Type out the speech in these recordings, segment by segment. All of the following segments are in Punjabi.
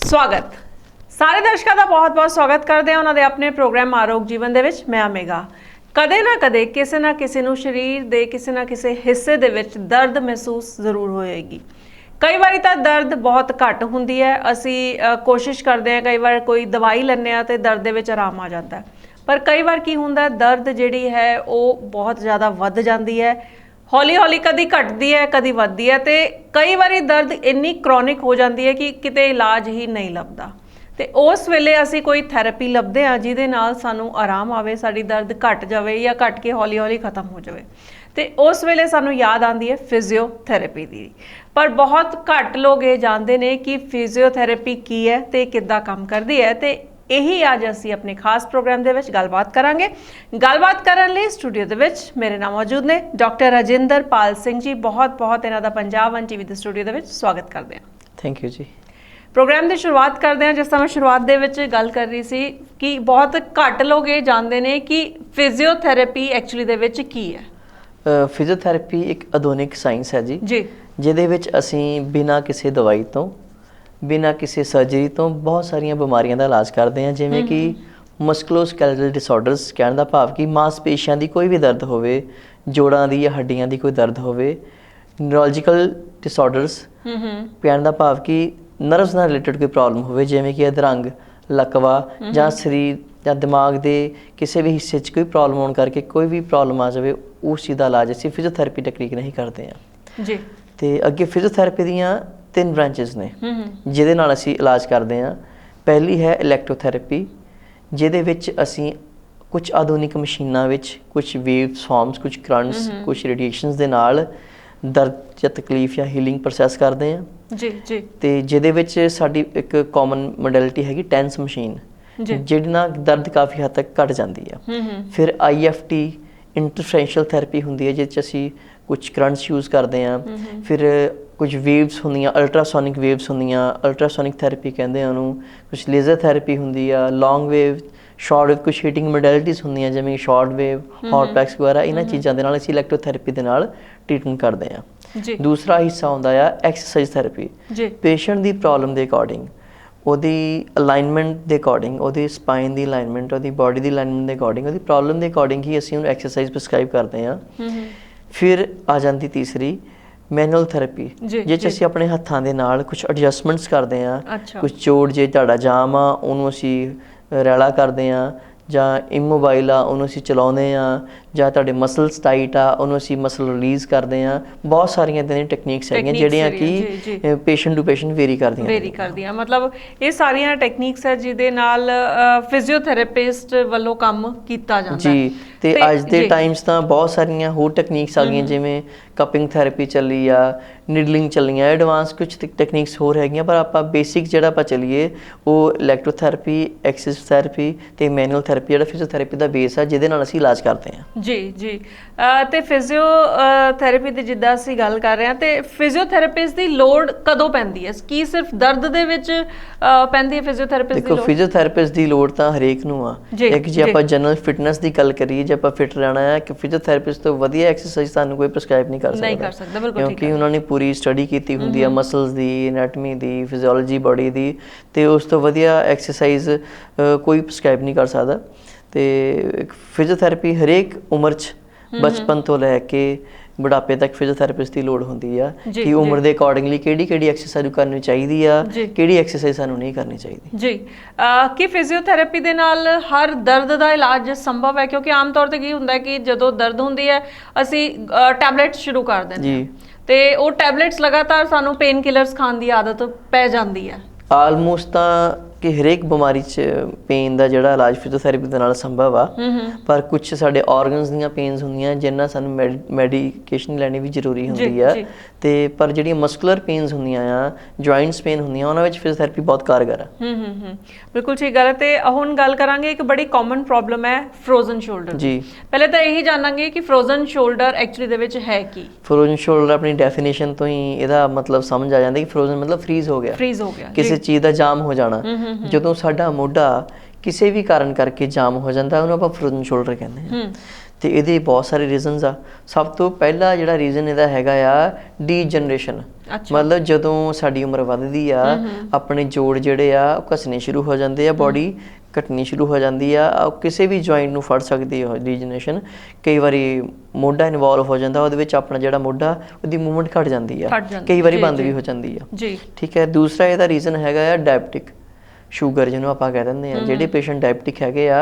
स्वागत सारे दर्शकों का बहुत बहुत स्वागत करते हैं उन्होंने अपने प्रोग्राम आरोग जीवन दे विच। मैं मेघा कदे ना कदे किसी ना किसी नूं शरीर दे किसी ना किसी हिस्से दे विच दर्द महसूस जरूर होएगी। कई बार तो दर्द बहुत घट होंदी है, असी कोशिश करते हैं, कई बार कोई दवाई लैंदे आ तो दर्द दे विच आराम आ जाता है, पर कई बार की होंदा दर्द जिहड़ी है वो बहुत ज़्यादा वध जाती है, हौली हौली कदी घटती है कदी वधदी है, तो कई बार दर्द इन्नी क्रॉनिक हो जाती है कि किते इलाज ही नहीं लभदा। तो उस वेले असी कोई थैरेपी लभदे हाँ जिहदे नाल सानू आराम आवे, साडी दर्द घट जाए या घट के हौली हौली खत्म हो जाए। तो उस वेले सानू याद आती है फिजियोथैरेपी दी। पर बहुत घट लोग ये जानते हैं कि फिजियोथैरेपी की है तो किद्दां काम करती है। तो यही अज असी अपने खास प्रोग्राम के गलबात करांगे। गलबात करन लई स्टूडियो दे विच मेरे नाल मौजूद ने डॉक्टर राजिंदर पाल सिंह जी। बहुत बहुत इन्हां दा पंजाब वन टीवी के स्टूडियो दे विच स्वागत करते हैं। Thank you ji. प्रोग्राम की शुरुआत करते हैं, जिस तरह मैं शुरुआत दे विच गल कर रही सी कि बहुत घट लोग ये जानते हैं कि फिजियोथैरेपी एक्चुअली दे विच की है। फिजियोथैरेपी एक आधुनिक साइंस है जी जिहदे विच असीं बिना किसी दवाई तो बिना किसी सर्जरी तो बहुत सारिया बीमारियों का इलाज करते हैं, जिवें कि मस्कुलोस्केलेटल डिसऑर्डर्स, कहने का भाव कि मांसपेशियां की कोई भी दर्द होवे, जोड़ां दी या हड्डियां की कोई दर्द होवे, न्यूरोलॉजिकल डिसऑर्डर्स, कहने का भाव कि नर्व्स नाल रिलेटेड कोई प्रॉब्लम होवे, जिवें कि अधरंग, लकवा जां शरीर या दिमाग के किसी भी हिस्से कोई प्रॉब्लम होने करके कोई भी प्रॉब्लम आ जाए, उस चीज़ का इलाज असीं फिजियोथैरेपी टेक्निक नहीं करते हैं जी। तो अगे फिजियोथैरेपी दीयां 3 ब्रांचेस ने जिहदे नाल असीं इलाज करते हैं। पहली है इलैक्ट्रोथैरेपी, जिहदे विच असीं कुछ आधुनिक मशीनां विच कुछ वेव्स फॉर्म्स, कुछ करंट्स, कुछ रेडिएशनस दे नाल दर्द या तकलीफ या हीलिंग प्रोसैस करते हैं जी जी। तो जिहदे विच साडी एक कॉमन मोडैलिटी हैगी टेंस मशीन, जिहदे नाल दर्द काफ़ी हद तक घट जाती है। फिर IFT इंटरफेरेंशियल थैरेपी हुंदी है, जिस असीं कुछ करंट्स यूज़ करते हैं। फिर कुछ वेव्स होंदियां, अल्ट्रासोनिक वेव्स होंदियां, अल्ट्रासोनिक थैरेपी कहते हैं उन्होंने। कुछ लेज़र थैरेपी होंदी है, लॉन्ग वेव, शॉर्ट वेव, कुछ हीटिंग मोडैलिटीज़ होंदियां जिवें शॉर्ट वेव, हॉट पैक्स वगैरह, इन्हां चीज़ां दे नाल असीं इलैक्ट्रोथैरेपी दे नाल ट्रीटमेंट करते हैं। दूसरा हिस्सा होंदा है एक्सरसाइज थैरेपी। पेशेंट की प्रॉब्लम के अकॉर्डिंग, ਉਹਦੀ ਅਲਾਈਨਮੈਂਟ ਦੇ ਅਕੋਰਡਿੰਗ, ਉਹਦੀ ਸਪਾਈਨ ਦੀ ਅਲਾਈਨਮੈਂਟ, ਉਹਦੀ ਬਾਡੀ ਦੀ ਅਲਾਈਨਮੈਂਟ ਦੇ ਅਕੋਰਡਿੰਗ, ਉਹਦੀ ਪ੍ਰੋਬਲਮ ਦੇ ਅਕੋਰਡਿੰਗ ਹੀ ਅਸੀਂ ਉਹਨੂੰ ਐਕਸਰਸਾਈਜ਼ ਪ੍ਰਸਕ੍ਰਾਈਬ ਕਰਦੇ ਹਾਂ। ਫਿਰ ਆ ਜਾਂਦੀ ਤੀਸਰੀ ਮੈਨੂਅਲ ਥੈਰੇਪੀ, ਜਿਹ 'ਚ ਅਸੀਂ ਆਪਣੇ ਹੱਥਾਂ ਦੇ ਨਾਲ ਕੁਛ ਐਡਜਸਟਮੈਂਟਸ ਕਰਦੇ ਹਾਂ। ਕੁਛ ਜੋੜ ਜੇ ਤੁਹਾਡਾ ਜਾਮ ਆ ਉਹਨੂੰ ਅਸੀਂ ਰੈਲਾ ਕਰਦੇ ਹਾਂ, ਜਾਂ ਇਮੋਬਾਈਲ ਆ ਉਹਨੂੰ ਅਸੀਂ ਚਲਾਉਂਦੇ ਹਾਂ, ਜਾਂ ਤੁਹਾਡੇ ਮਸਲਸ ਟਾਈਟ ਆ ਉਹਨੂੰ ਅਸੀਂ ਮਸਲ ਰਿਲੀਜ਼ ਕਰਦੇ ਹਾਂ। ਬਹੁਤ ਸਾਰੀਆਂ ਇੱਦਾਂ ਦੀਆਂ ਟੈਕਨੀਕਸ ਹੈਗੀਆਂ ਜਿਹੜੀਆਂ ਕਿ ਪੇਸ਼ੈਂਟ ਟੂ ਪੇਸ਼ੈਂਟ ਵੇਰੀ ਕਰਦੀਆਂ। ਮਤਲਬ ਇਹ ਸਾਰੀਆਂ ਟੈਕਨੀਕਸ ਹੈ ਜਿਹਦੇ ਨਾਲ ਫਿਜ਼ੀਓਥੈਰੇਪਿਸਟ ਵੱਲੋਂ ਕੰਮ ਕੀਤਾ ਜਾਂਦਾ ਜੀ। ਤੇ ਅੱਜ ਦੇ ਟਾਈਮਸ ਤਾਂ ਬਹੁਤ ਸਾਰੀਆਂ ਹੋਰ ਟੈਕਨੀਕਸ ਆ ਗਈਆਂ, ਜਿਵੇਂ ਕਪਿੰਗ ਥੈਰੇਪੀ ਚੱਲੀ ਆ, ਨਿਡਲਿੰਗ ਚੱਲੀਆਂ, ਐਡਵਾਂਸ ਕੁਛ ਟੈਕਨੀਕਸ ਹੋਰ ਹੈਗੀਆਂ, ਪਰ ਆਪਾਂ ਬੇਸਿਕ ਜਿਹੜਾ ਆਪਾਂ ਚੱਲੀਏ ਉਹ ਇਲੈਕਟ੍ਰੋਥੈਰੇਪੀ, ਐਕਸਰਸਾਈਜ਼ ਥੈਰੇਪੀ ਤੇ ਮੈਨੂਅਲ ਥੈਰੇਪੀ ਜਿਹੜਾ ਫਿਜ਼ੀਓਥੈਰੇਪੀ ਦਾ ਬੇਸ ਆ, ਜਿਹਦੇ ਨਾਲ ਅਸੀਂ ਇਲਾਜ ਕਰਦੇ ਹਾਂ ਜੀ ਜੀ। ਤੇ ਫਿਜ਼ੀਓਥੈਰੇਪੀ ਦੀ ਜਿੱਦਾਂ ਅਸੀਂ ਗੱਲ ਕਰ ਰਹੇ ਹਾਂ, ਤੇ ਫਿਜ਼ੀਓਥੈਰੇਪਿਸਟ ਦੀ ਲੋੜ ਕਦੋਂ ਪੈਂਦੀ ਹੈ? ਕੀ ਸਿਰਫ ਦਰਦ ਦੇ ਵਿੱਚ ਪੈਂਦੀ ਹੈ ਫਿਜ਼ੀਓਥੈਰੇਪਿਸਟ ਦੀ ਲੋੜ? ਦੇਖੋ, ਫਿਜ਼ੀਓਥੈਰੇਪਿਸਟ ਦੀ ਲੋੜ ਤਾਂ ਹਰੇਕ ਨੂੰ ਆ। ਇੱਕ ਜੇ ਆਪਾਂ ਜਨਰਲ ਫਿਟਨੈਸ ਦੀ ਗੱਲ ਕਰੀਏ, ਜੇ ਆਪਾਂ ਫਿਟ ਰਹਿਣਾ ਹੈ, ਕਿ ਫਿਜ਼ੀਓਥੈਰੇਪਿਸਟ ਤੋਂ ਵਧੀਆ ਐਕਸਰਸਾਈਜ਼ ਤੁਹਾਨੂੰ ਕੋਈ ਪ੍ਰਸਕ੍ਰਾਈਬ ਨਹੀਂ ਕਰ ਸਕਦਾ, ਕਿਉਂਕਿ ਉਹਨਾਂ ਨੇ ਪੂਰੀ ਸਟੱਡੀ ਕੀਤੀ ਹੁੰਦੀ ਆ ਮਸਲਸ ਦੀ, ਐਨਾਟਮੀ ਦੀ, ਫਿਜ਼ੀਓਲੋਜੀ ਬਾਡੀ ਦੀ, ਤੇ ਉਸ ਤੋਂ ਵਧੀਆ ਐਕਸਰਸਾਈਜ਼ ਕੋਈ ਪ੍ਰਸਕ੍ਰਾਈਬ ਨਹੀਂ ਕਰ ਸਕਦਾ। ਤੇ ਫਿਜ਼ੀਓਥੈਰੇਪੀ ਹਰੇਕ ਉਮਰ 'ਚ ਬਚਪਨ ਤੋਂ ਲੈ ਕੇ बुढ़ापे तक फिजियोथैरेपिस्ट की लोड़ होती है कि उम्र के अकॉर्डिंगली किहड़ी एक्सरसाइज करनी चाहिए, किहड़ी एक्सरसाइज सानू नहीं करनी चाहिए जी। कि फिजियोथैरेपी दे नाल हर दर्द का इलाज संभव है? क्योंकि आम तौर पर की हुंदा है कि जदों दर्द हुंदी है असी टैबलेट्स शुरू कर देंगे ते वो टैबलेट्स लगातार सानू पेन किलर्स खाने की आदत पै जाती है। आलमोस्ट तो कि हरेक बीमारी च पेन का जोड़ा इलाज फिजियोथैरेपी के नाल संभव आ, पर कुछ साडे ऑर्गनस दीयां पेन्स हुंदियां जिन्हां सानू मैडिकेशन लैनी भी जरूरी हुंदी आ। ते पर जिहड़ियां मस्कुलर पेन्स हुंदियां आ, जॉइंट्स पेन हुंदियां, उन्हां विच फिजियोथैरेपी बहुत कारगर आ। बिल्कुल ठीक गल है। ते हुण गल करांगे, एक बड़ी कॉमन प्रॉब्लम है फ्रोजन शोल्डर जी। पहले तो यही जानांगे कि फ्रोजन शोल्डर एक्चुअली दे विच है की? फ्रोजन शोल्डर अपनी डेफिनेशन तो ही इहदा मतलब समझ आ जांदा कि फ्रोजन मतलब फ्रीज हो गया किसी चीज़ का जाम हो जाना। ਜਦੋਂ ਸਾਡਾ ਮੋਢਾ ਕਿਸੇ ਵੀ ਕਾਰਨ ਕਰਕੇ ਜਾਮ ਹੋ ਜਾਂਦਾ, ਉਹਨੂੰ ਆਪਾਂ ਫਰੋਜ਼ਨ ਸ਼ੋਲਡਰ ਕਹਿੰਦੇ ਹਾਂ। ਤੇ ਇਹਦੇ ਬਹੁਤ ਸਾਰੇ ਰੀਜ਼ਨਸ ਆ। ਸਭ ਤੋਂ ਪਹਿਲਾ ਜਿਹੜਾ ਰੀਜ਼ਨ ਇਹਦਾ ਹੈਗਾ ਆ ਡੀਜਨਰੇਸ਼ਨ। ਮਤਲਬ ਜਦੋਂ ਸਾਡੀ ਉਮਰ ਵੱਧਦੀ ਆ ਆਪਣੇ ਜੋੜ ਜਿਹੜੇ ਆ ਉਹ ਘਸਣੇ ਸ਼ੁਰੂ ਹੋ ਜਾਂਦੇ ਆ, ਬੋਡੀ ਘਟਣੀ ਸ਼ੁਰੂ ਹੋ ਜਾਂਦੀ ਆ, ਕਿਸੇ ਵੀ ਜੁਆਇੰਟ ਨੂੰ ਫੜ ਸਕਦੀ ਹੈ ਡੀਜਨਰੇਸ਼ਨ। ਕਈ ਵਾਰੀ ਮੋਢਾ ਇਨਵੋਲਵ ਹੋ ਜਾਂਦਾ, ਉਹਦੇ ਵਿੱਚ ਆਪਣਾ ਜਿਹੜਾ ਮੋਢਾ ਉਹਦੀ ਮੂਵਮੈਂਟ ਘਟ ਜਾਂਦੀ ਆ, ਕਈ ਵਾਰੀ ਬੰਦ ਵੀ ਹੋ ਜਾਂਦੀ ਆ। ਠੀਕ ਹੈ। ਦੂਸਰਾ ਇਹਦਾ ਰੀਜ਼ਨ ਹੈਗਾ ਆ ਡਾਇਬਟਿਕ ਸ਼ੂਗਰ, ਜਿਹਨੂੰ ਆਪਾਂ ਕਹਿ ਦਿੰਦੇ ਹਾਂ। ਜਿਹੜੇ ਪੇਸ਼ੈਂਟ ਡਾਇਬਟਿਕ ਹੈਗੇ ਆ,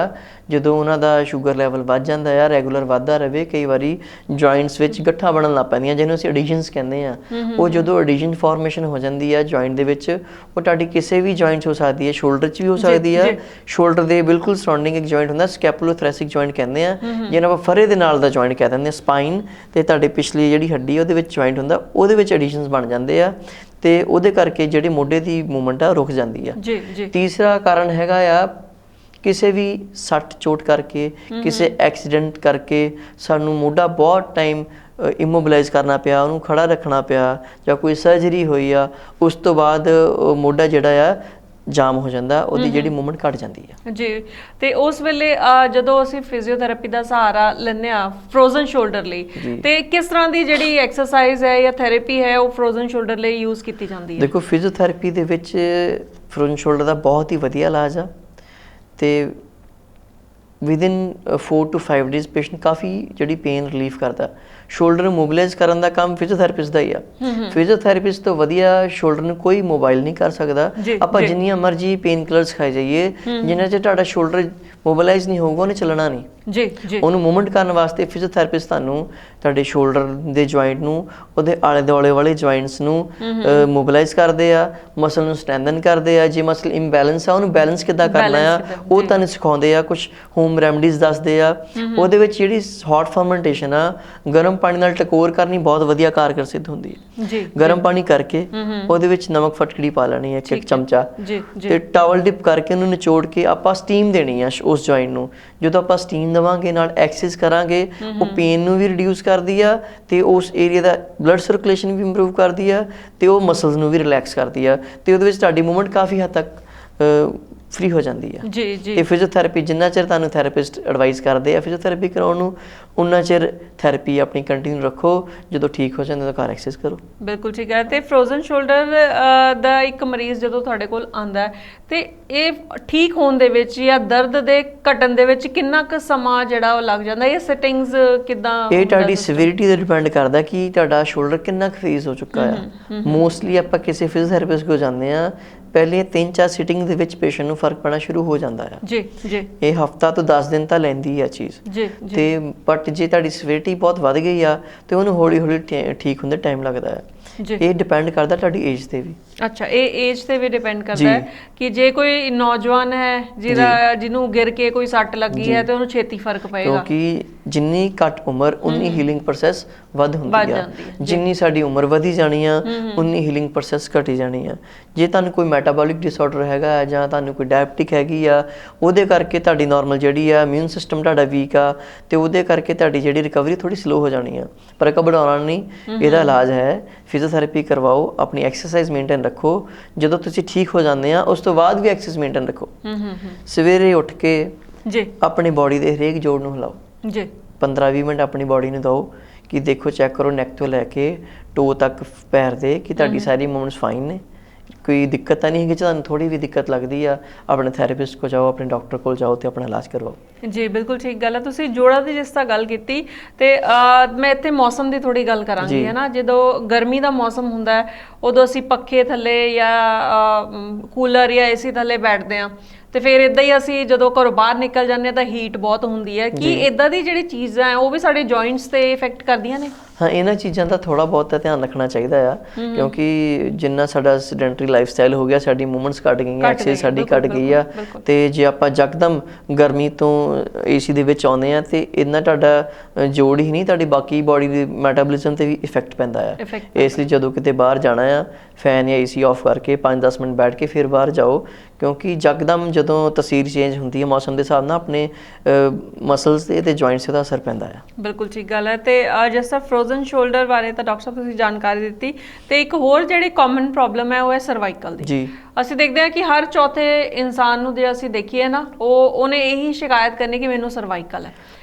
ਜਦੋਂ ਉਹਨਾਂ ਦਾ ਸ਼ੂਗਰ ਲੈਵਲ ਵੱਧ ਜਾਂਦਾ ਆ, ਰੈਗੂਲਰ ਵੱਧਦਾ ਰਹੇ, ਕਈ ਵਾਰੀ ਜੁਆਇੰਟਸ ਵਿੱਚ ਗੱਠਾਂ ਬਣਨ ਲੱਗ ਪੈਂਦੀਆਂ, ਜਿਹਨੂੰ ਅਸੀਂ ਐਡੀਸ਼ਨਸ ਕਹਿੰਦੇ ਆ। ਉਹ ਜਦੋਂ ਐਡੀਸ਼ਨ ਫਾਰਮੇਸ਼ਨ ਹੋ ਜਾਂਦੀ ਆ ਜੁਆਇੰਟ ਦੇ ਵਿੱਚ, ਉਹ ਤੁਹਾਡੀ ਕਿਸੇ ਵੀ ਜੁਆਇੰਟ ਹੋ ਸਕਦੀ ਹੈ, ਸ਼ੋਲਡਰ 'ਚ ਵੀ ਹੋ ਸਕਦੀ ਆ। ਸ਼ੋਲਡਰ ਦੇ ਬਿਲਕੁਲ ਸਰਾਊਂਡਿੰਗ ਇੱਕ ਜੁਆਇੰਟ ਹੁੰਦਾ ਸਕੈਪੂਲੋਥੋਰੈਸਿਕ ਜੁਆਇੰਟ ਕਹਿੰਦੇ ਆ, ਜਿਹਨੂੰ ਆਪਾਂ ਫਰੇ ਦੇ ਨਾਲ ਦਾ ਜੁਆਇੰਟ ਕਹਿ ਦਿੰਦੇ ਆ। ਸਪਾਈਨ ਤੇ ਤੁਹਾਡੇ ਪਿਛਲੀ ਜਿਹੜੀ ਹੱਡੀ ਉਹਦੇ ਵਿੱਚ ਜੁਆਇੰਟ ਹੁੰਦਾ, ਉਹਦੇ ਵਿੱਚ ਐਡੀਸ਼ਨਸ ਬਣ ਜਾਂਦੇ ਆ ਤੇ ਉਹਦੇ ਕਰਕੇ ਜਿਹੜੀ ਮੋਢੇ ਦੀ ਮੂਵਮੈਂਟ ਆ ਰੁਕ ਜਾਂਦੀ ਆ। ਤੀਸਰਾ ਕਾਰਨ ਹੈਗਾ ਆ ਕਿਸੇ ਵੀ ਸੱਟ ਚੋਟ ਕਰਕੇ, ਕਿਸੇ ਐਕਸੀਡੈਂਟ ਕਰਕੇ ਸਾਨੂੰ ਮੋਢਾ ਬਹੁਤ ਟਾਈਮ ਇਮੋਬਿਲਾਈਜ਼ ਕਰਨਾ ਪਿਆ, ਉਹਨੂੰ ਖੜਾ ਰੱਖਣਾ ਪਿਆ, ਜਾਂ ਕੋਈ ਸਰਜਰੀ ਹੋਈ ਆ, ਉਸ ਤੋਂ ਬਾਅਦ ਮੋਢਾ ਜਿਹੜਾ ਆ ਜਾਮ ਹੋ ਜਾਂਦਾ, ਉਹਦੀ ਜਿਹੜੀ ਮੂਵਮੈਂਟ ਘਟ ਜਾਂਦੀ ਹੈ ਜੀ। ਤੇ ਉਸ ਵੇਲੇ ਜਦੋਂ ਅਸੀਂ ਫਿਜ਼ੀਓਥੈਰੇਪੀ ਦਾ ਸਹਾਰਾ ਲੈਂਦੇ ਆ ਫਰੋਜ਼ਨ ਸ਼ੋਲਡਰ ਲਈ, ਤੇ ਕਿਸ ਤਰ੍ਹਾਂ ਦੀ ਜਿਹੜੀ ਐਕਸਰਸਾਈਜ਼ ਹੈ ਜਾਂ ਥੈਰੇਪੀ ਹੈ ਉਹ ਫਰੋਜ਼ਨ ਸ਼ੋਲਡਰ ਲਈ ਯੂਜ਼ ਕੀਤੀ ਜਾਂਦੀ ਹੈ? ਦੇਖੋ, ਫਿਜ਼ੀਓਥੈਰੇਪੀ ਦੇ ਵਿੱਚ ਫਰੋਜ਼ਨ ਸ਼ੋਲਡਰ ਦਾ ਬਹੁਤ ਹੀ ਵਧੀਆ ਇਲਾਜ ਆ ਤੇ ਵਿਦਿਨ 4 to 5 ਡੇਜ਼ ਪੇਸ਼ੈਂਟ ਕਾਫੀ ਜਿਹੜੀ ਪੇਨ ਰਿਲੀਫ ਕਰਦਾ। ਸ਼ੋਲਡਰ ਨੂੰ ਮੋਬਿਲਾਈਜ਼ ਕਰਨ ਦਾ ਕੰਮ ਫਿਜ਼ੀਓਥੈਰੇਪਿਸਟ ਦਾ ਹੀ ਆ। ਫਿਜ਼ੀਓਥੈਰੇਪਿਸਟ ਤੋਂ ਵਧੀਆ ਸ਼ੋਲਡਰ ਨੂੰ ਕੋਈ ਮੋਬਾਈਲ ਨਹੀਂ ਕਰ ਸਕਦਾ। ਆਪਾਂ ਜਿੰਨੀਆਂ ਮਰਜ਼ੀ ਪੇਨ ਕਿਲਰਸ ਖਾਈ ਜਾਈਏ, ਜਿੰਨਾ ਚਿਰ ਤੁਹਾਡਾ ਸ਼ੋਲਡਰ ਮੋਬਿਲਾਈਜ਼ ਨਹੀਂ ਹੋਊਗਾ ਉਹਨੇ ਚੱਲਣਾ ਨਹੀਂ। ਉਹਨੂੰ ਮੂਵਮੈਂਟ ਕਰਨ ਵਾਸਤੇ ਫਿਜ਼ੀਓਥੈਰੇਪਿਸਟ ਤੁਹਾਨੂੰ ਤੁਹਾਡੇ ਸ਼ੋਲਡਰ ਦੇ ਜੁਆਇੰਟ ਨੂੰ, ਉਹਦੇ ਆਲੇ ਦੁਆਲੇ ਵਾਲੇ ਜੁਆਇੰਟਸ ਨੂੰ ਮੋਬਿਲਾਈਜ਼ ਕਰਦੇ ਆ, ਮਸਲ ਨੂੰ ਸਟਰੈਂਥਨ ਕਰਦੇ ਆ। ਜੇ ਮਸਲ ਇੰਬੈਲੈਂਸ ਆ, ਉਹਨੂੰ ਬੈਲੈਂਸ ਕਿੱਦਾਂ ਕਰਨਾ ਆ ਉਹ ਤੁਹਾਨੂੰ ਸਿਖਾਉਂਦੇ ਆ, ਕੁਝ ਹੋਮ ਰੈਮਡੀਜ਼ ਦੱਸਦੇ ਆ। ਉਹਦੇ ਵਿੱਚ ਜਿਹੜੀ ਹੌਟ ਫਰਮੈਂਟੇਸ਼ਨ ਆ, ਗਰਮ ਪਾਣੀ ਨਾਲ ਟਕੋਰ ਕਰਨੀ ਬਹੁਤ ਵਧੀਆ ਕਾਰਗਰ ਸਿੱਧ ਹੁੰਦੀ ਹੈ। ਗਰਮ ਪਾਣੀ ਕਰਕੇ ਉਹਦੇ ਵਿੱਚ ਨਮਕ ਫਟਕੜੀ ਪਾ ਲੈਣੀ ਹੈ, ਇੱਕ ਚਮਚਾ, ਤੇ ਟਾਵਲ ਡਿਪ ਕਰਕੇ ਉਹਨੂੰ ਨਿਚੋੜ ਕੇ ਆਪਾਂ ਸਟੀਮ ਦੇਣੀ ਆ ਉਸ ਜੁਆਇੰਟ ਨੂੰ। ਜਦੋਂ ਆਪਾਂ ਸਟੀਮ ਦੇਵਾਂਗੇ, ਨਾਲ ਐਕਸਰਸਾਈਜ਼ ਕਰਾਂਗੇ, ਉਹ ਪੇਨ ਨੂੰ ਵੀ ਰਿਡਿਊਸ ਕਰਦੀ ਆ ਤੇ ਉਸ ਏਰੀਆ ਦਾ ਬਲੱਡ ਸਰਕੂਲੇਸ਼ਨ ਵੀ ਇੰਪਰੂਵ ਕਰਦੀ ਆ ਤੇ ਉਹ ਮਸਲਸ ਨੂੰ ਵੀ ਰਿਲੈਕਸ ਕਰਦੀ ਆ ਤੇ ਉਹਦੇ ਵਿੱਚ ਤੁਹਾਡੀ ਮੂਵਮੈਂਟ ਕਾਫੀ ਹੱਦ ਤੱਕ ਫ੍ਰੀ ਹੋ ਜਾਂਦੀ ਆ। ਤੇ ਫਿਜ਼ੀਓਥੈਰੇਪੀ ਜਿੰਨਾ ਚਿਰ ਤੁਹਾਨੂੰ ਥੈਰੇਪਿਸਟ ਐਡਵਾਈਸ ਕਰਦੇ ਆ ਫਿਜ਼ੀਓਥੈਰੇਪੀ ਕਰਾਉਣ ਨੂੰ, ਉਨਾ ਚਿਰ ਥੈਰੇਪੀ ਆਪਣੀ ਕੰਟੀਨਿਊ ਰੱਖੋ। ਜਦੋਂ ਠੀਕ ਹੋ ਜਾਂਦਾ ਤਾਂ ਘਰ ਐਕਸਰਸਾਈਜ਼ ਕਰੋ। ਬਿਲਕੁਲ ਠੀਕ ਹੈ। ਤੇ ਫਰੋਜ਼ਨ ਸ਼ੋਲਡਰ ਦਾ ਇੱਕ ਮਰੀਜ਼ ਜਦੋਂ ਤੁਹਾਡੇ ਕੋਲ ਆਉਂਦਾ ਤੇ ਇਹ ਠੀਕ ਹੋਣ ਦੇ ਵਿੱਚ ਜਾਂ ਦਰਦ ਦੇ ਘਟਣ ਦੇ ਵਿੱਚ ਕਿੰਨਾ ਕੁ ਸਮਾਂ ਜਿਹੜਾ ਉਹ ਲੱਗ ਜਾਂਦਾ? ਇਹ ਸੈਟਿੰਗਸ ਕਿੱਦਾਂ? ਇਹ ਤੁਹਾਡੀ ਸਿਵੀਰਿਟੀ ਤੇ ਡਿਪੈਂਡ ਕਰਦਾ ਕਿ ਤੁਹਾਡਾ ਸ਼ੋਲਡਰ ਕਿੰਨਾ ਕੁ ਫੇਜ਼ ਹੋ ਚੁੱਕਾ ਆ। ਮੋਸਟਲੀ ਆਪਾਂ ਕਿਸੇ ਫਿਜ਼ੀਓਥੈਰੇਪਿਸਟ ਕੋਲ ਜਾਂਦੇ ਆ, ਪਹਿਲੇ 3-4 ਸਿਟਿੰਗ ਦੇ ਵਿੱਚ ਪੇਸ਼ੈਂਟ ਨੂੰ ਫਰਕ ਪੈਣਾ ਸ਼ੁਰੂ ਹੋ ਜਾਂਦਾ ਆ। ਇਹ ਹਫਤਾ ਤੋਂ 10 ਦਿਨ ਤਾਂ ਲੈਂਦੀ ਆ ਚੀਜ਼ ਤੇ ਬਟ ਜੇ ਤੁਹਾਡੀ ਸਿਵੀਰਿਟੀ ਬਹੁਤ ਵੱਧ ਗਈ ਆ ਤੇ ਉਹਨੂੰ ਹੌਲੀ ਹੌਲੀ ਠੀਕ ਹੁੰਦੇ ਟਾਈਮ ਲੱਗਦਾ ਹੈ। ਇਹ ਡਿਪੈਂਡ ਕਰਦਾ ਤੁਹਾਡੀ ਏਜ ਤੇ ਵੀ। ਅੱਛਾ, ਇਹ ਏਜ ਤੇ ਵੀ ਡਿਪੈਂਡ ਕਰਦਾ ਹੈ ਕਿ ਜੇ ਕੋਈ ਨੌਜਵਾਨ ਹੈ ਜਿਹਨੂੰ ਗਿਰ ਕੇ ਕੋਈ ਸੱਟ ਲੱਗੀ ਹੈ ਤੇ ਉਹਨੂੰ ਛੇਤੀ ਫਰਕ ਪਏਗਾ, ਕਿਉਂਕਿ ਜਿੰਨੀ ਘੱਟ ਉਮਰ ਉਨੀ ਹੀਲਿੰਗ ਪ੍ਰੋਸੈਸ ਵੱਧ ਹੁੰਦੀ ਆ। ਜਿੰਨੀ ਸਾਡੀ ਉਮਰ ਵਧੀ ਜਾਣੀ ਆ ਉਨੀ ਹੀਲਿੰਗ ਪ੍ਰੋਸੈਸ ਘਟੀ ਜਾਣੀ ਆ। ਜੇ ਤੁਹਾਨੂੰ ਕੋਈ ਮੈਟਾਬੋਲਿਕ ਡਿਸਆਰਡਰ ਹੈਗਾ ਜਾਂ ਤੁਹਾਨੂੰ ਕੋਈ ਡਾਇਬਟਿਕ ਹੈਗੀ ਆ, ਉਹਦੇ ਕਰਕੇ ਤੁਹਾਡੀ ਨਾਰਮਲ ਜਿਹੜੀ ਆ ਇਮਿਊਨ ਸਿਸਟਮ ਤੁਹਾਡਾ ਵੀਕ ਆ ਤੇ ਉਹਦੇ ਕਰਕੇ ਤੁਹਾਡੀ ਜਿਹੜੀ ਰਿਕਵਰੀ ਥੋੜੀ ਸਲੋ ਹੋ ਜਾਣੀ ਆ। ਪਰ ਘਬਰਾਉਣਾ ਨਹੀਂ, ਇਹਦਾ ਇਲਾਜ ਹੈ। ਫਿਜ਼ੀਓਥੈਰੇਪੀ ਕਰਵਾਓ, ਆਪਣੀ ਐਕਸਰਸਾਈਜ਼ ਮੇਨਟੇਨ ਰੱਖੋ। ਜਦੋਂ ਤੁਸੀਂ ਠੀਕ ਹੋ ਜਾਂਦੇ ਆ ਉਸ ਤੋਂ ਬਾਅਦ ਵੀ ਐਕਸਰਸਾਈਜ਼ ਮੇਨਟੇਨ ਰੱਖੋ। ਸਵੇਰੇ ਉੱਠ ਕੇ ਆਪਣੀ ਬੋਡੀ ਦੇ ਹਰੇਕ ਜੋੜ ਨੂੰ ਹਿਲਾਓ। 15-20 ਮਿੰਟ ਆਪਣੀ ਬੋਡੀ ਨੂੰ ਦਿਓ ਕਿ ਦੇਖੋ, ਚੈੱਕ ਕਰੋ ਨੈਕ ਤੋਂ ਲੈ ਕੇ ਟੋ ਤੱਕ ਪੈਰ ਦੇ ਕਿ ਤੁਹਾਡੀ ਸਾਰੀ ਮੂਵਮੈਂਟਸ ਫਾਈਨ ਨੇ, ਕੋਈ ਦਿੱਕਤ ਤਾਂ ਨਹੀਂ ਹੈਗੀ। ਜੇ ਤੁਹਾਨੂੰ ਥੋੜੀ ਵੀ ਦਿੱਕਤ ਲੱਗਦੀ ਆ, ਆਪਣੇ ਥੈਰੇਪਿਸਟ ਕੋਲ ਜਾਓ, ਆਪਣੇ ਡਾਕਟਰ ਕੋਲ ਜਾਓ ਤੇ ਆਪਣਾ ਇਲਾਜ ਕਰਵਾਓ। ਜੀ ਬਿਲਕੁਲ ਠੀਕ ਗੱਲ ਹੈ। ਤੁਸੀਂ ਜੋੜਾਂ ਦੀ ਜਿਸ ਤਰ੍ਹਾਂ ਗੱਲ ਕੀਤੀ ਤੇ ਮੈਂ ਇੱਥੇ ਮੌਸਮ ਦੀ ਥੋੜੀ ਗੱਲ ਕਰਾਂਗੀ, ਹੈ ਨਾ। ਜਦੋਂ ਗਰਮੀ ਦਾ ਮੌਸਮ ਹੁੰਦਾ ਉਦੋਂ ਅਸੀਂ ਪੱਖੇ ਥੱਲੇ ਜਾਂ ਕੂਲਰ ਜਾਂ ਏਸੀ ਥੱਲੇ ਬੈਠਦੇ ਹਾਂ ਤੇ ਫਿਰ ਇਦਾਂ ਹੀ ਅਸੀਂ ਜਦੋਂ ਘਰੋਂ ਬਾਹਰ ਨਿਕਲ ਜਾਂਦੇ ਹਾਂ ਤਾਂ ਹੀਟ ਬਹੁਤ ਹੁੰਦੀ ਹੈ। ਕੀ ਇਦਾਂ ਦੀ ਜਿਹੜੀ ਚੀਜ਼ਾਂ ਉਹ ਵੀ ਸਾਡੇ ਜੁਆਇੰਟਸ ਤੇ ਇਫੈਕਟ ਕਰਦੀਆਂ ਨੇ? ਹਾਂ, ਇਹਨਾਂ ਚੀਜ਼ਾਂ ਦਾ ਥੋੜਾ ਬਹੁਤ ਧਿਆਨ ਰੱਖਣਾ ਚਾਹੀਦਾ ਆ, ਕਿਉਂਕਿ ਜਿੰਨਾ ਸਾਡਾ ਸੈਡੈਂਟਰੀ ਲਾਈਫ ਸਟਾਈਲ ਹੋ ਗਿਆ, ਸਾਡੀ ਮੂਵਮੈਂਟਸ ਘੱਟ ਗਈਆਂ, ਐਕਸਰਸਾਈਜ਼ ਸਾਡੀ ਘੱਟ ਗਈ ਆ ਤੇ ਜੇ ਆਪਾਂ ਯਕਦਮ ਗਰਮੀ ਤੋਂ ਏਸੀ ਦੇ ਵਿੱਚ ਆਉਂਦੇ ਆ ਤੇ ਇੰਨਾ ਤੁਹਾਡਾ ਜੋੜ ਹੀ ਨਹੀਂ, ਤੁਹਾਡੀ ਬਾਕੀ ਬੋਡੀ ਦੀ ਮੈਟਾਬੋਲਿਜ਼ਮ ਤੇ ਵੀ ਇਫੈਕਟ ਪੈਂਦਾ ਆ। ਇਸ ਲਈ ਜਦੋਂ ਕਿਤੇ ਬਾਹਰ ਜਾਣਾ ਆ, ਫੈਨ ਜਾਂ ਏਸੀ ਆਫ ਕਰਕੇ 5-10 ਮਿੰਟ ਬੈਠ ਕੇ ਫਿਰ ਬਾਹਰ ਜਾਓ, ਕਿਉਂਕਿ ਯਕਦਮ ਜਦੋਂ ਤਸੀਰ ਚੇਂਜ ਹੁੰਦੀ ਹੈ ਮੌਸਮ ਦੇ ਹਿਸਾਬ ਨਾਲ, ਆਪਣੇ ਮਸਲਸ ਤੇ ਜੁਆਇੰਟਸ ਤੇ ਅਸਰ ਪੈਂਦਾ ਆ। ਬਿਲਕੁਲ ਠੀਕ ਗੱਲ ਹੈ। ਤੇ ਜਿਸ ਤਰ੍ਹਾਂ ਫਰੋਜ਼ਨ ਸ਼ੋਲਡਰ ਬਾਰੇ ਤਾਂ ਡਾਕਟਰ ਸਾਹਿਬ ਤੁਸੀਂ ਜਾਣਕਾਰੀ ਦਿੱਤੀ, ਤੇ ਇੱਕ ਹੋਰ ਜਿਹੜੀ ਕਾਮਨ ਪ੍ਰੋਬਲਮ ਹੈ ਉਹ ਹੈ ਸਰਵਾਈਕਲ ਦੀ। ਅਸੀਂ ਦੇਖਦੇ ਹਾਂ ਕਿ ਹਰ ਚੌਥੇ ਇਨਸਾਨ ਨੂੰ ਜੇ ਅਸੀਂ ਦੇਖੀਏ ਨਾ, ਉਹਨੇ ਇਹੀ ਸ਼ਿਕਾਇਤ ਕਰਨੀ ਕਿ ਮੈਨੂੰ ਸਰਵਾਈਕਲ ਹੈ।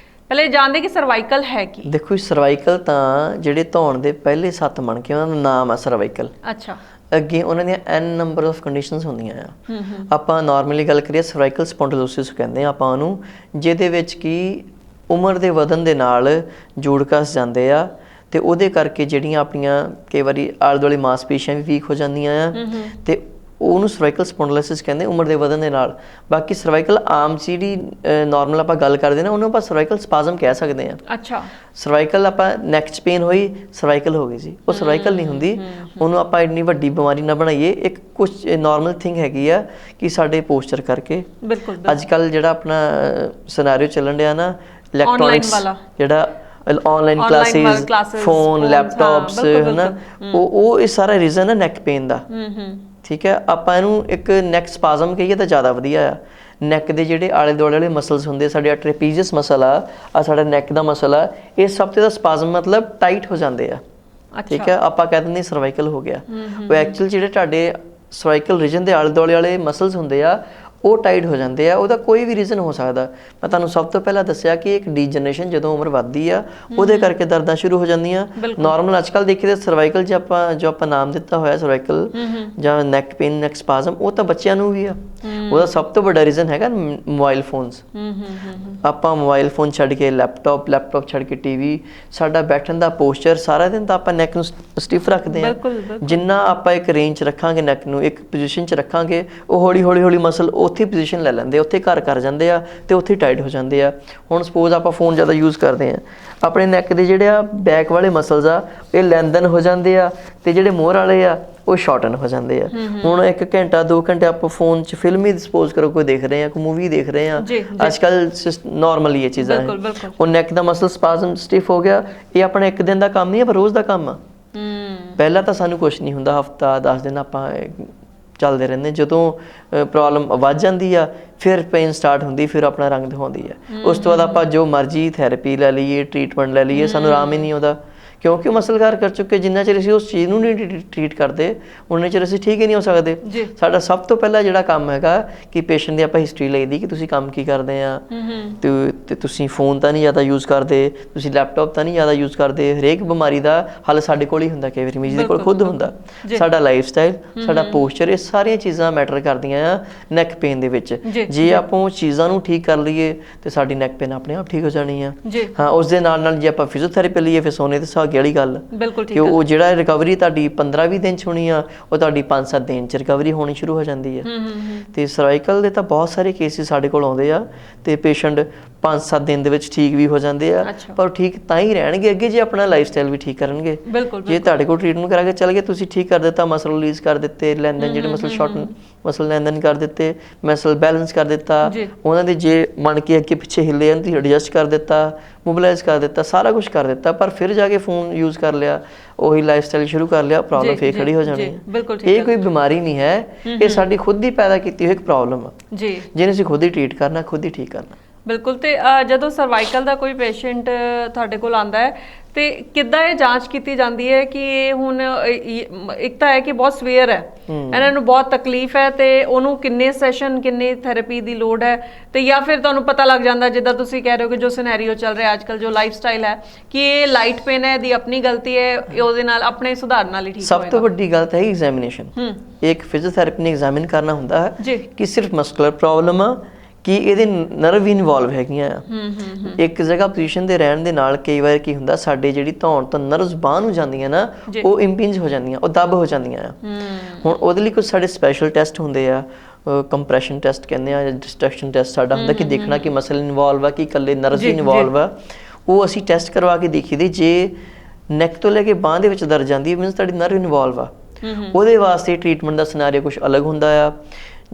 ਪਹਿਲੇ ਜਾਣਦੇ ਕਿ ਸਰਵਾਈਕਲ ਹੈ ਕੀ? ਦੇਖੋ ਸਰਵਾਈਕਲ ਤਾਂ ਜਿਹੜੇ ਧੌਣ ਦੇ ਪਹਿਲੇ 7 ਮਣਕੇ ਉਹਨਾਂ ਦਾ ਨਾਮ ਆ ਸਰਵਾਈਕਲ। ਅੱਛਾ। ਅੱਗੇ ਉਹਨਾਂ ਦੀਆਂ n ਨੰਬਰ ਆਫ ਕੰਡੀਸ਼ਨਸ ਹੁੰਦੀਆਂ ਆ। ਆਪਾਂ ਨਾਰਮਲੀ ਗੱਲ ਕਰੀਏ ਸਰਵਾਈਕਲ ਸਪੌਂਡਲੋਸਿਸ ਕਹਿੰਦੇ ਆ ਆਪਾਂ ਉਹਨੂੰ, ਜਿਹਦੇ ਵਿੱਚ ਕਿ ਉਮਰ ਦੇ ਵਧਣ ਦੇ ਨਾਲ ਜੋੜ ਘਸ ਜਾਂਦੇ ਆ ਤੇ ਉਹਦੇ ਕਰਕੇ ਜਿਹੜੀਆਂ ਆਪਣੀਆਂ ਕਈ ਵਾਰੀ ਆਲੇ ਦੁਆਲੇ ਮਾਸਪੇਸ਼ੀਆਂ ਵੀ ਵੀਕ ਹੋ ਜਾਂਦੀਆਂ ਆ ਤੇ ਉਹਨੂੰ ਸਰਵਾਈਕਲ ਸਪੌਂਡਲੋਸਿਸ ਕਹਿੰਦੇ ਉਮਰ ਦੇ ਵਧਣ ਦੇ ਨਾਲ। ਬਾਕੀ ਸਰਵਾਈਕਲ ਆਮ ਜਿਹੜੀ ਨਾਰਮਲ ਆਪਾਂ ਗੱਲ ਕਰਦੇ ਨਾ ਉਹਨੂੰ ਆਪਾਂ ਸਰਵਾਈਕਲ ਸਪਾਜ਼ਮ ਕਹਿ ਸਕਦੇ ਆ। ਅੱਛਾ। ਸਰਵਾਈਕਲ ਆਪਾਂ ਨੈਕ 'ਚ ਪੇਨ ਹੋਈ ਸਰਵਾਈਕਲ ਹੋ ਗਈ ਸੀ, ਉਹ ਸਰਵਾਈਕਲ ਨਹੀਂ ਹੁੰਦੀ। ਉਹਨੂੰ ਆਪਾਂ ਇੰਨੀ ਵੱਡੀ ਬਿਮਾਰੀ ਨਾ ਬਣਾਈਏ। ਇੱਕ ਕੁਝ ਨਾਰਮਲ ਥਿੰਗ ਹੈਗੀ ਆ ਕਿ ਸਾਡੇ ਪੋਸਚਰ ਕਰਕੇ ਬਿਲਕੁਲ ਅੱਜ ਕੱਲ ਜਿਹੜਾ ਆਪਣਾ ਸਿਨੈਰੀਓ ਚੱਲਣ ਡਿਆ ਨਾ ਇਲੈਕਟ੍ਰੋਨਿਕਸ, ਜਿਹੜਾ ਆਨਲਾਈਨ ਕਲਾਸਿਸ, ਫੋਨ, ਲੈਪਟਾਪਸ, ਹਨਾ, ਉਹ ਇਹ ਸਾਰਾ ਰੀਜ਼ਨ ਹੈ ਨੈਕ ਪੇਨ ਦਾ। ਠੀਕ ਹੈ, ਆਪਾਂ ਇਹਨੂੰ ਇੱਕ ਨੈਕ ਸਪਾਜ਼ਮ ਕਹੀਏ ਤਾਂ ਜ਼ਿਆਦਾ ਵਧੀਆ ਆ। ਨੈਕ ਦੇ ਜਿਹੜੇ ਆਲੇ ਦੁਆਲੇ ਵਾਲੇ ਮਸਲਸ ਹੁੰਦੇ, ਸਾਡੇ ਟ੍ਰੇਪੀਜ਼ੀਅਸ ਮਸਲ ਆ ਸਾਡਾ ਨੈਕ ਦਾ ਮਸਲ ਆ, ਇਹ ਸਭ ਤੋਂ ਦਾ ਸਪਾਜ਼ਮ ਮਤਲਬ ਟਾਈਟ ਹੋ ਜਾਂਦੇ ਆ। ਠੀਕ ਹੈ, ਆਪਾਂ ਕਹਿ ਦਿੰਦੇ ਸਰਵਾਈਕਲ ਹੋ ਗਿਆ। ਉਹ ਐਕਚੁਅਲ ਜਿਹੜੇ ਤੁਹਾਡੇ ਸਰਵਾਈਕਲ ਰੀਜਨ ਦੇ ਆਲੇ ਦੁਆਲੇ ਵਾਲੇ ਮਸਲਸ ਹੁੰਦੇ ਆ ਉਹ ਟਾਈਟ ਹੋ ਜਾਂਦੇ ਆ। ਉਹਦਾ ਕੋਈ ਵੀ ਰੀਜ਼ਨ ਹੋ ਸਕਦਾ। ਮੈਂ ਤੁਹਾਨੂੰ ਸਭ ਤੋਂ ਪਹਿਲਾਂ ਦੱਸਿਆ ਕਿ ਇੱਕ ਡੀਜਨਰੇਸ਼ਨ ਜਦੋਂ ਉਮਰ ਵੱਧਦੀ ਆ ਉਹਦੇ ਕਰਕੇ ਦਰਦਾਂ ਸ਼ੁਰੂ ਹੋ ਜਾਂਦੀਆਂ। ਨਾਰਮਲ ਅੱਜ ਕੱਲ੍ਹ ਦੇਖੀਏ ਤਾਂ ਸਰਵਾਈਕਲ ਜੋ ਆਪਾਂ ਨਾਮ ਦਿੱਤਾ ਹੋਇਆ ਸਰਵਾਈਕਲ ਜਾਂ ਨੈਕ ਪੇਨ, ਨੈਕ ਸਪਾਜ਼ਮ, ਉਹ ਤਾਂ ਬੱਚਿਆਂ ਨੂੰ ਵੀ ਆ। ਉਹਦਾ ਸਭ ਤੋਂ ਵੱਡਾ ਰੀਜ਼ਨ ਹੈਗਾ ਮੋਬਾਈਲ ਫੋਨਸ। ਆਪਾਂ ਮੋਬਾਈਲ ਫੋਨ ਛੱਡ ਕੇ ਲੈਪਟਾਪ ਛੱਡ ਕੇ ਟੀਵੀ, ਸਾਡਾ ਬੈਠਣ ਦਾ ਪੋਸਚਰ ਸਾਰਾ ਦਿਨ ਤਾਂ ਆਪਾਂ ਨੈਕ ਨੂੰ ਸਟਿਫ ਰੱਖਦੇ ਆ। ਜਿੰਨਾ ਆਪਾਂ ਇੱਕ ਰੇਂਜ 'ਚ ਰੱਖਾਂਗੇ, ਨੈਕ ਨੂੰ ਇੱਕ ਪੋਜੀਸ਼ਨ 'ਚ ਰੱਖਾਂਗੇ, ਉਹ ਹੌਲੀ ਮਸਲ ਉੱਥੇ ਪੋਜੀਸ਼ਨ ਲੈ ਲੈਂਦੇ, ਉੱਥੇ ਘਰ ਕਰ ਜਾਂਦੇ ਆ ਤੇ ਉੱਥੇ ਟਾਈਟ ਹੋ ਜਾਂਦੇ ਆ। ਹੁਣ ਸਪੋਜ਼ ਆਪਾਂ ਫੋਨ ਜ਼ਿਆਦਾ ਯੂਜ਼ ਕਰਦੇ ਆ, ਆਪਣੇ ਨੈਕ ਦੇ ਜਿਹੜੇ ਆ ਬੈਕ ਵਾਲੇ ਮਸਲਸ ਆ ਇਹ ਲੈਂਦਨ ਹੋ ਜਾਂਦੇ ਆ ਤੇ ਜਿਹੜੇ ਮੋਹਰ ਵਾਲੇ ਆ ਉਹ ਸ਼ਾਰਟਨ ਹੋ ਜਾਂਦੇ ਆ। ਹੁਣ 1 ਘੰਟਾ 2 ਘੰਟੇ ਆਪਾਂ ਫੋਨ 'ਚ ਫਿਲਮ ਹੀ ਸਪੋਜ਼ ਕਰੋ ਕੋਈ ਦੇਖ ਰਹੇ ਆ, ਕੋਈ ਮੂਵੀ ਦੇਖ ਰਹੇ ਆ, ਅੱਜ ਕੱਲ ਨਾਰਮਲੀ ਇਹ ਚੀਜ਼ਾਂ ਹੈ। ਉਹ ਨੈਕ ਦਾ ਮਸਲ ਸਪਾਜ਼ਮ ਸਟਿਫ ਹੋ ਗਿਆ, ਇਹ ਆਪਣਾ ਇੱਕ ਦਿਨ ਦਾ ਕੰਮ ਨਹੀਂ ਹੈ ਪਰ ਰੋਜ਼ ਦਾ ਕੰਮ ਆ। ਪਹਿਲਾਂ ਤਾਂ ਸਾਨੂੰ ਕੁਛ ਨਹੀਂ ਹੁੰਦਾ, ਹਫਤਾ 10 ਦਿਨ ਆਪਾਂ ਚੱਲਦੇ ਰਹਿੰਦੇ। ਜਦੋਂ ਪ੍ਰੋਬਲਮ ਵੱਧ ਜਾਂਦੀ ਆ ਫਿਰ ਪੇਨ ਸਟਾਰਟ ਹੁੰਦੀ, ਫਿਰ ਆਪਣਾ ਰੰਗ ਦਿਖਾਉਂਦੀ ਆ। ਉਸ ਤੋਂ ਬਾਅਦ ਆਪਾਂ ਜੋ ਮਰਜ਼ੀ ਥੈਰੇਪੀ ਲੈ ਲਈਏ, ਟਰੀਟਮੈਂਟ ਲੈ ਲਈਏ, ਸਾਨੂੰ ਆਰਾਮ ਹੀ ਨਹੀਂ ਆਉਂਦਾ ਕਿਉਂਕਿ ਉਹ ਮਸਲਕਾਰ ਕਰ ਚੁੱਕੇ। ਜਿੰਨਾ ਚਿਰ ਅਸੀਂ ਉਸ ਚੀਜ਼ ਨੂੰ ਨਹੀਂ ਟਰੀਟ ਕਰਦੇ ਉਨੇ ਚਿਰ ਅਸੀਂ ਠੀਕ ਹੀ ਨਹੀਂ ਹੋ ਸਕਦੇ। ਸਾਡਾ ਸਭ ਤੋਂ ਪਹਿਲਾਂ ਜਿਹੜਾ ਕੰਮ ਹੈਗਾ ਕਿ ਪੇਸ਼ੈਂਟ ਦੀ ਆਪਾਂ ਹਿਸਟਰੀ ਲਈਦੀ ਕਿ ਤੁਸੀਂ ਕੰਮ ਕੀ ਕਰਦੇ ਆ ਤੇ ਤੁਸੀਂ ਫੋਨ ਤਾਂ ਨਹੀਂ ਜ਼ਿਆਦਾ ਯੂਜ਼ ਕਰਦੇ, ਤੁਸੀਂ ਲੈਪਟਾਪ ਤਾਂ ਨਹੀਂ ਜ਼ਿਆਦਾ ਯੂਜ਼ ਕਰਦੇ। ਹਰੇਕ ਬਿਮਾਰੀ ਦਾ ਹੱਲ ਸਾਡੇ ਕੋਲ ਹੀ ਹੁੰਦਾ, ਕਈ ਵਾਰੀ ਮਰੀਜ਼ ਦੇ ਕੋਲ ਖੁਦ ਹੁੰਦਾ। ਸਾਡਾ ਲਾਈਫ ਸਟਾਈਲ, ਸਾਡਾ ਪੋਸਚਰ, ਇਹ ਸਾਰੀਆਂ ਚੀਜ਼ਾਂ ਮੈਟਰ ਕਰਦੀਆਂ ਆ ਨੈਕ ਪੇਨ ਦੇ ਵਿੱਚ। ਜੇ ਆਪਾਂ ਉਹ ਚੀਜ਼ਾਂ ਨੂੰ ਠੀਕ ਕਰ ਲਈਏ ਤੇ ਸਾਡੀ ਨੈਕ ਪੇਨ ਆਪਣੇ ਆਪ ਠੀਕ ਹੋ ਜਾਣੀ ਆ। ਹਾਂ, ਉਸ ਦੇ ਨਾਲ ਜੇ ਆਪਾਂ ਫਿਜ਼ੀਓਥੈਰੇਪੀ ਲਈਏ ਫਿਰ ਸੋਨੇ ਤੇ ਸੁਹਾਗੇ ਵਾਲੀ ਗੱਲ ਕਿ ਉਹ ਜਿਹੜਾ ਰਿਕਵਰੀ ਤੁਹਾਡੀ 15-20 ਦਿਨ 'ਚ ਹੋਣੀ ਆ ਉਹ ਤੁਹਾਡੀ 5-7 ਦਿਨ 'ਚ ਰਿਕਵਰੀ ਹੋਣੀ ਸ਼ੁਰੂ ਹੋ ਜਾਂਦੀ ਹੈ। ਤੇ ਸਰਵਾਈਕਲ ਦੇ ਤਾਂ ਬਹੁਤ ਸਾਰੇ ਕੇਸਿਸ ਸਾਡੇ ਕੋਲ ਆਉਂਦੇ ਆ ਤੇ ਪੇਸ਼ੈਂਟ 5-7 ਦਿਨ ਦੇ ਵਿੱਚ ਠੀਕ ਵੀ ਹੋ ਜਾਂਦੇ ਆ, ਪਰ ਠੀਕ ਤਾਂ ਹੀ ਰਹਿਣਗੇ ਅੱਗੇ ਜੇ ਆਪਣਾ ਲਾਈਫ ਸਟਾਈਲ ਵੀ ਠੀਕ ਕਰਨਗੇ। ਜੇ ਤੁਹਾਡੇ ਕੋਲ ਟ੍ਰੀਟਮੈਂਟ ਕਰਾ ਕੇ ਚੱਲ ਗਏ, ਤੁਸੀਂ ਠੀਕ ਕਰ ਦਿੱਤਾ, ਮਸਲ ਰਿਲੀਜ਼ ਕਰ ਦਿੱਤੇ, ਲੈਂਦਨ ਜਿਹੜੇ ਮਸਲ ਸ਼ਾਰਟਨ ਮਸਲ ਲੈਂਦਨ ਕਰ ਦਿੱਤੇ, ਮਸਲ ਬੈਲੈਂਸ ਕਰ ਦਿੱਤਾ, ਉਹਨਾਂ ਦੇ ਜੇ ਮਣਕੇ ਅੱਗੇ ਪਿੱਛੇ ਹਿੱਲੇ ਹਨ ਤੁਸੀਂ ਐਡਜਸਟ ਕਰ ਦਿੱਤਾ, ਮੋਬਿਲਾਈਜ਼ ਕਰ ਦਿੱਤਾ, ਸਾਰਾ ਕੁਝ ਕਰ ਦਿੱਤਾ, ਪਰ ਫਿਰ ਜਾ ਕੇ ਫੋਨ ਯੂਜ਼ ਕਰ ਲਿਆ, ਉਹੀ ਲਾਈਫ ਸਟਾਈਲ ਸ਼ੁਰੂ ਕਰ ਲਿਆ, ਪ੍ਰੋਬਲਮ ਫੇਰ ਖੜੀ ਹੋ ਜਾਣੀ ਹੈ। ਇਹ ਕੋਈ ਬਿਮਾਰੀ ਨਹੀਂ ਹੈ, ਇਹ ਸਾਡੀ ਖੁਦ ਦੀ ਪੈਦਾ ਕੀਤੀ ਹੋਈ ਇੱਕ ਪ੍ਰੋਬਲਮ ਆ ਜਿਹਨੂੰ ਅਸੀਂ ਖੁਦ ਹੀ ਟਰੀਟ ਕਰਨਾ, ਖੁਦ ਹੀ ਠੀਕ ਕਰਨਾ। ਬਿਲਕੁਲ। ਤੇ ਜਦੋਂ ਸਰਵਾਈਕਲ ਦਾ ਕੋਈ ਪੇਸ਼ੈਂਟ ਤੁਹਾਡੇ ਕੋਲ ਆਉਂਦਾ ਹੈ ਤੇ ਕਿੱਦਾਂ ਇਹ ਜਾਂਚ ਕੀਤੀ ਜਾਂਦੀ ਹੈ ਕਿ ਇਹ ਹੁਣ ਇੱਕ ਤਾਂ ਹੈ ਕਿ ਬਹੁਤ ਸਵੇਅਰ ਹੈ, ਇਹਨਾਂ ਨੂੰ ਬਹੁਤ ਤਕਲੀਫ ਹੈ ਤੇ ਉਹਨੂੰ ਕਿੰਨੇ ਸੈਸ਼ਨ, ਕਿੰਨੇ ਥੈਰੇਪੀ ਦੀ ਲੋੜ ਹੈ, ਤੇ ਜਾਂ ਫਿਰ ਤੁਹਾਨੂੰ ਪਤਾ ਲੱਗ ਜਾਂਦਾ ਜਿੱਦਾਂ ਤੁਸੀਂ ਕਹਿ ਰਹੇ ਹੋ ਕਿ ਜੋ ਸਿਨੈਰੀਓ ਚੱਲ ਰਿਹਾ ਅੱਜ ਕੱਲ੍ਹ, ਜੋ ਲਾਈਫ ਸਟਾਈਲ ਹੈ, ਕਿ ਇਹ ਲਾਈਟ ਪੇਨ ਹੈ, ਇਹਦੀ ਆਪਣੀ ਗਲਤੀ ਹੈ, ਉਹਦੇ ਨਾਲ ਆਪਣੇ ਸੁਧਾਰ ਨਾਲ ਹੀ ਠੀਕ ਹੋਏਗਾ। ਸਭ ਤੋਂ ਵੱਡੀ ਗੱਲ ਤਾਂ ਹੈ ਐਗਜ਼ਾਮੀਨੇਸ਼ਨ। ਇੱਕ ਫਿਜ਼ੀਓਥੈਰੇਪੀ ਨੇ ਐਗਜ਼ਾਮਿਨ ਕਰਨਾ ਹੁੰਦਾ ਹੈ ਕਿ ਸਿਰਫ ਮਸਕੂਲਰ ਪ੍ਰੋਬਲਮ ਆ ਕਿ ਇਹਦੇ ਨਰਵ ਵੀ ਇਨਵੋਲਵ ਹੈਗੀਆਂ ਆ। ਇੱਕ ਜਗ੍ਹਾ ਪੋਜੀਸ਼ਨ ਤੇ ਰਹਿਣ ਦੇ ਨਾਲ ਕਈ ਵਾਰ ਕੀ ਹੁੰਦਾ, ਸਾਡੇ ਜਿਹੜੀ ਧੌਣ ਤੋਂ ਨਰਵਸ ਬਾਹਰ ਨੂੰ ਜਾਂਦੀਆਂ ਨਾ ਉਹ ਇੰਪਿੰਜ ਹੋ ਜਾਂਦੀਆਂ, ਉਹ ਦੱਬ ਹੋ ਜਾਂਦੀਆਂ ਆ। ਹੁਣ ਉਹਦੇ ਲਈ ਕੁਝ ਸਾਡੇ ਸਪੈਸ਼ਲ ਟੈਸਟ ਹੁੰਦੇ ਆ, ਕੰਪਰੈਸ਼ਨ ਟੈਸਟ ਕਹਿੰਦੇ ਆ, ਡਿਸਟਰੈਕਸ਼ਨ ਟੈਸਟ ਸਾਡਾ ਹੁੰਦਾ ਕਿ ਦੇਖਣਾ ਕਿ ਮਸਲ ਇਨਵੋਲਵ ਆ ਕਿ ਇਕੱਲੇ ਨਰਵਸ ਹੀ ਇਨਵੋਲਵ ਆ। ਉਹ ਅਸੀਂ ਟੈਸਟ ਕਰਵਾ ਕੇ ਦੇਖੀਦੇ, ਜੇ ਨੈਕ ਤੋਂ ਲੈ ਕੇ ਬਾਂਹ ਦੇ ਵਿੱਚ ਦਰਦ ਜਾਂਦੀ ਹੈ ਮੀਨਸ ਤੁਹਾਡੀ ਨਰਵ ਇਨਵੋਲਵ ਆ। ਉਹਦੇ ਵਾਸਤੇ ਟਰੀਟਮੈਂਟ ਦਾ ਸਿਨੈਰੀਓ ਕੁਝ ਅਲੱਗ ਹੁੰਦਾ ਆ।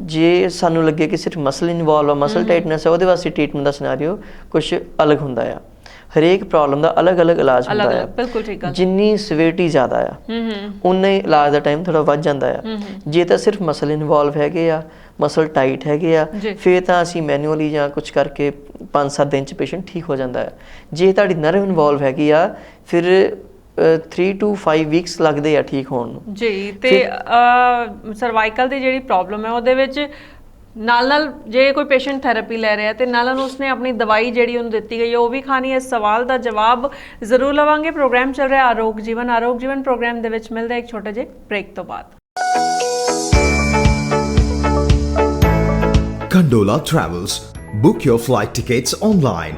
ਜੇ ਸਾਨੂੰ ਲੱਗੇ ਕਿ ਸਿਰਫ ਮਸਲ ਇਨਵੋਲਵ ਆ, ਮਸਲ ਟਾਈਟਨੈਸ ਆ, ਉਹਦੇ ਵਾਸਤੇ ਟਰੀਟਮੈਂਟ ਦਾ ਸਿਨੈਰੀਓ ਕੁਝ ਅਲੱਗ ਹੁੰਦਾ ਆ। ਹਰੇਕ ਪ੍ਰੋਬਲਮ ਦਾ ਅਲੱਗ-ਅਲੱਗ ਇਲਾਜ ਹੁੰਦਾ ਆ। ਬਿਲਕੁਲ ਠੀਕ ਆ। ਜਿੰਨੀ ਸਿਵਿਅਰਿਟੀ ਜ਼ਿਆਦਾ ਆ ਉਨਾ ਹੀ ਇਲਾਜ ਦਾ ਟਾਈਮ ਥੋੜਾ ਵੱਧ ਜਾਂਦਾ ਆ। ਜੇ ਤਾਂ ਸਿਰਫ ਮਸਲ ਇਨਵੋਲਵ ਹੈਗੇ ਆ, ਮਸਲ ਟਾਈਟ ਹੈਗੇ ਆ, ਫਿਰ ਤਾਂ ਅਸੀਂ ਮੈਨੂਅਲੀ ਜਾਂ ਕੁਝ ਕਰਕੇ 5-7 ਦਿਨ 'ਚ ਪੇਸ਼ੈਂਟ ਠੀਕ ਹੋ ਜਾਂਦਾ ਹੈ। ਜੇ ਤੁਹਾਡੀ ਨਰਵ ਇਨਵੋਲਵ ਹੈਗੀ ਆ ਫਿਰ 3 to 5 ਵੀਕਸ ਲੱਗਦੇ ਆ ਠੀਕ ਹੋਣ ਨੂੰ। ਜੀ। ਤੇ ਸਰਵਾਈਕਲ ਦੀ ਜਿਹੜੀ ਪ੍ਰੋਬਲਮ ਹੈ ਉਹਦੇ ਵਿੱਚ ਨਾਲ ਜੇ ਕੋਈ ਪੇਸ਼ੈਂਟ ਥੈਰੇਪੀ ਲੈ ਰਿਹਾ ਤੇ ਨਾਲ ਉਸਨੇ ਆਪਣੀ ਦਵਾਈ ਜਿਹੜੀ ਉਹਨੂੰ ਦਿੱਤੀ ਗਈ ਹੈ ਉਹ ਵੀ ਖਾਣੀ ਹੈ। ਇਸ ਸਵਾਲ ਦਾ ਜਵਾਬ ਜ਼ਰੂਰ ਲਵਾਂਗੇ। ਪ੍ਰੋਗਰਾਮ ਚੱਲ ਰਿਹਾ ਆਰੋਗ ਜੀਵਨ ਪ੍ਰੋਗਰਾਮ ਦੇ ਵਿੱਚ ਮਿਲਦਾ ਇੱਕ ਛੋਟੇ ਜਿਹੇ ਬ੍ਰੇਕ ਤੋਂ ਬਾਅਦ। Condola Travels. Book your flight tickets online.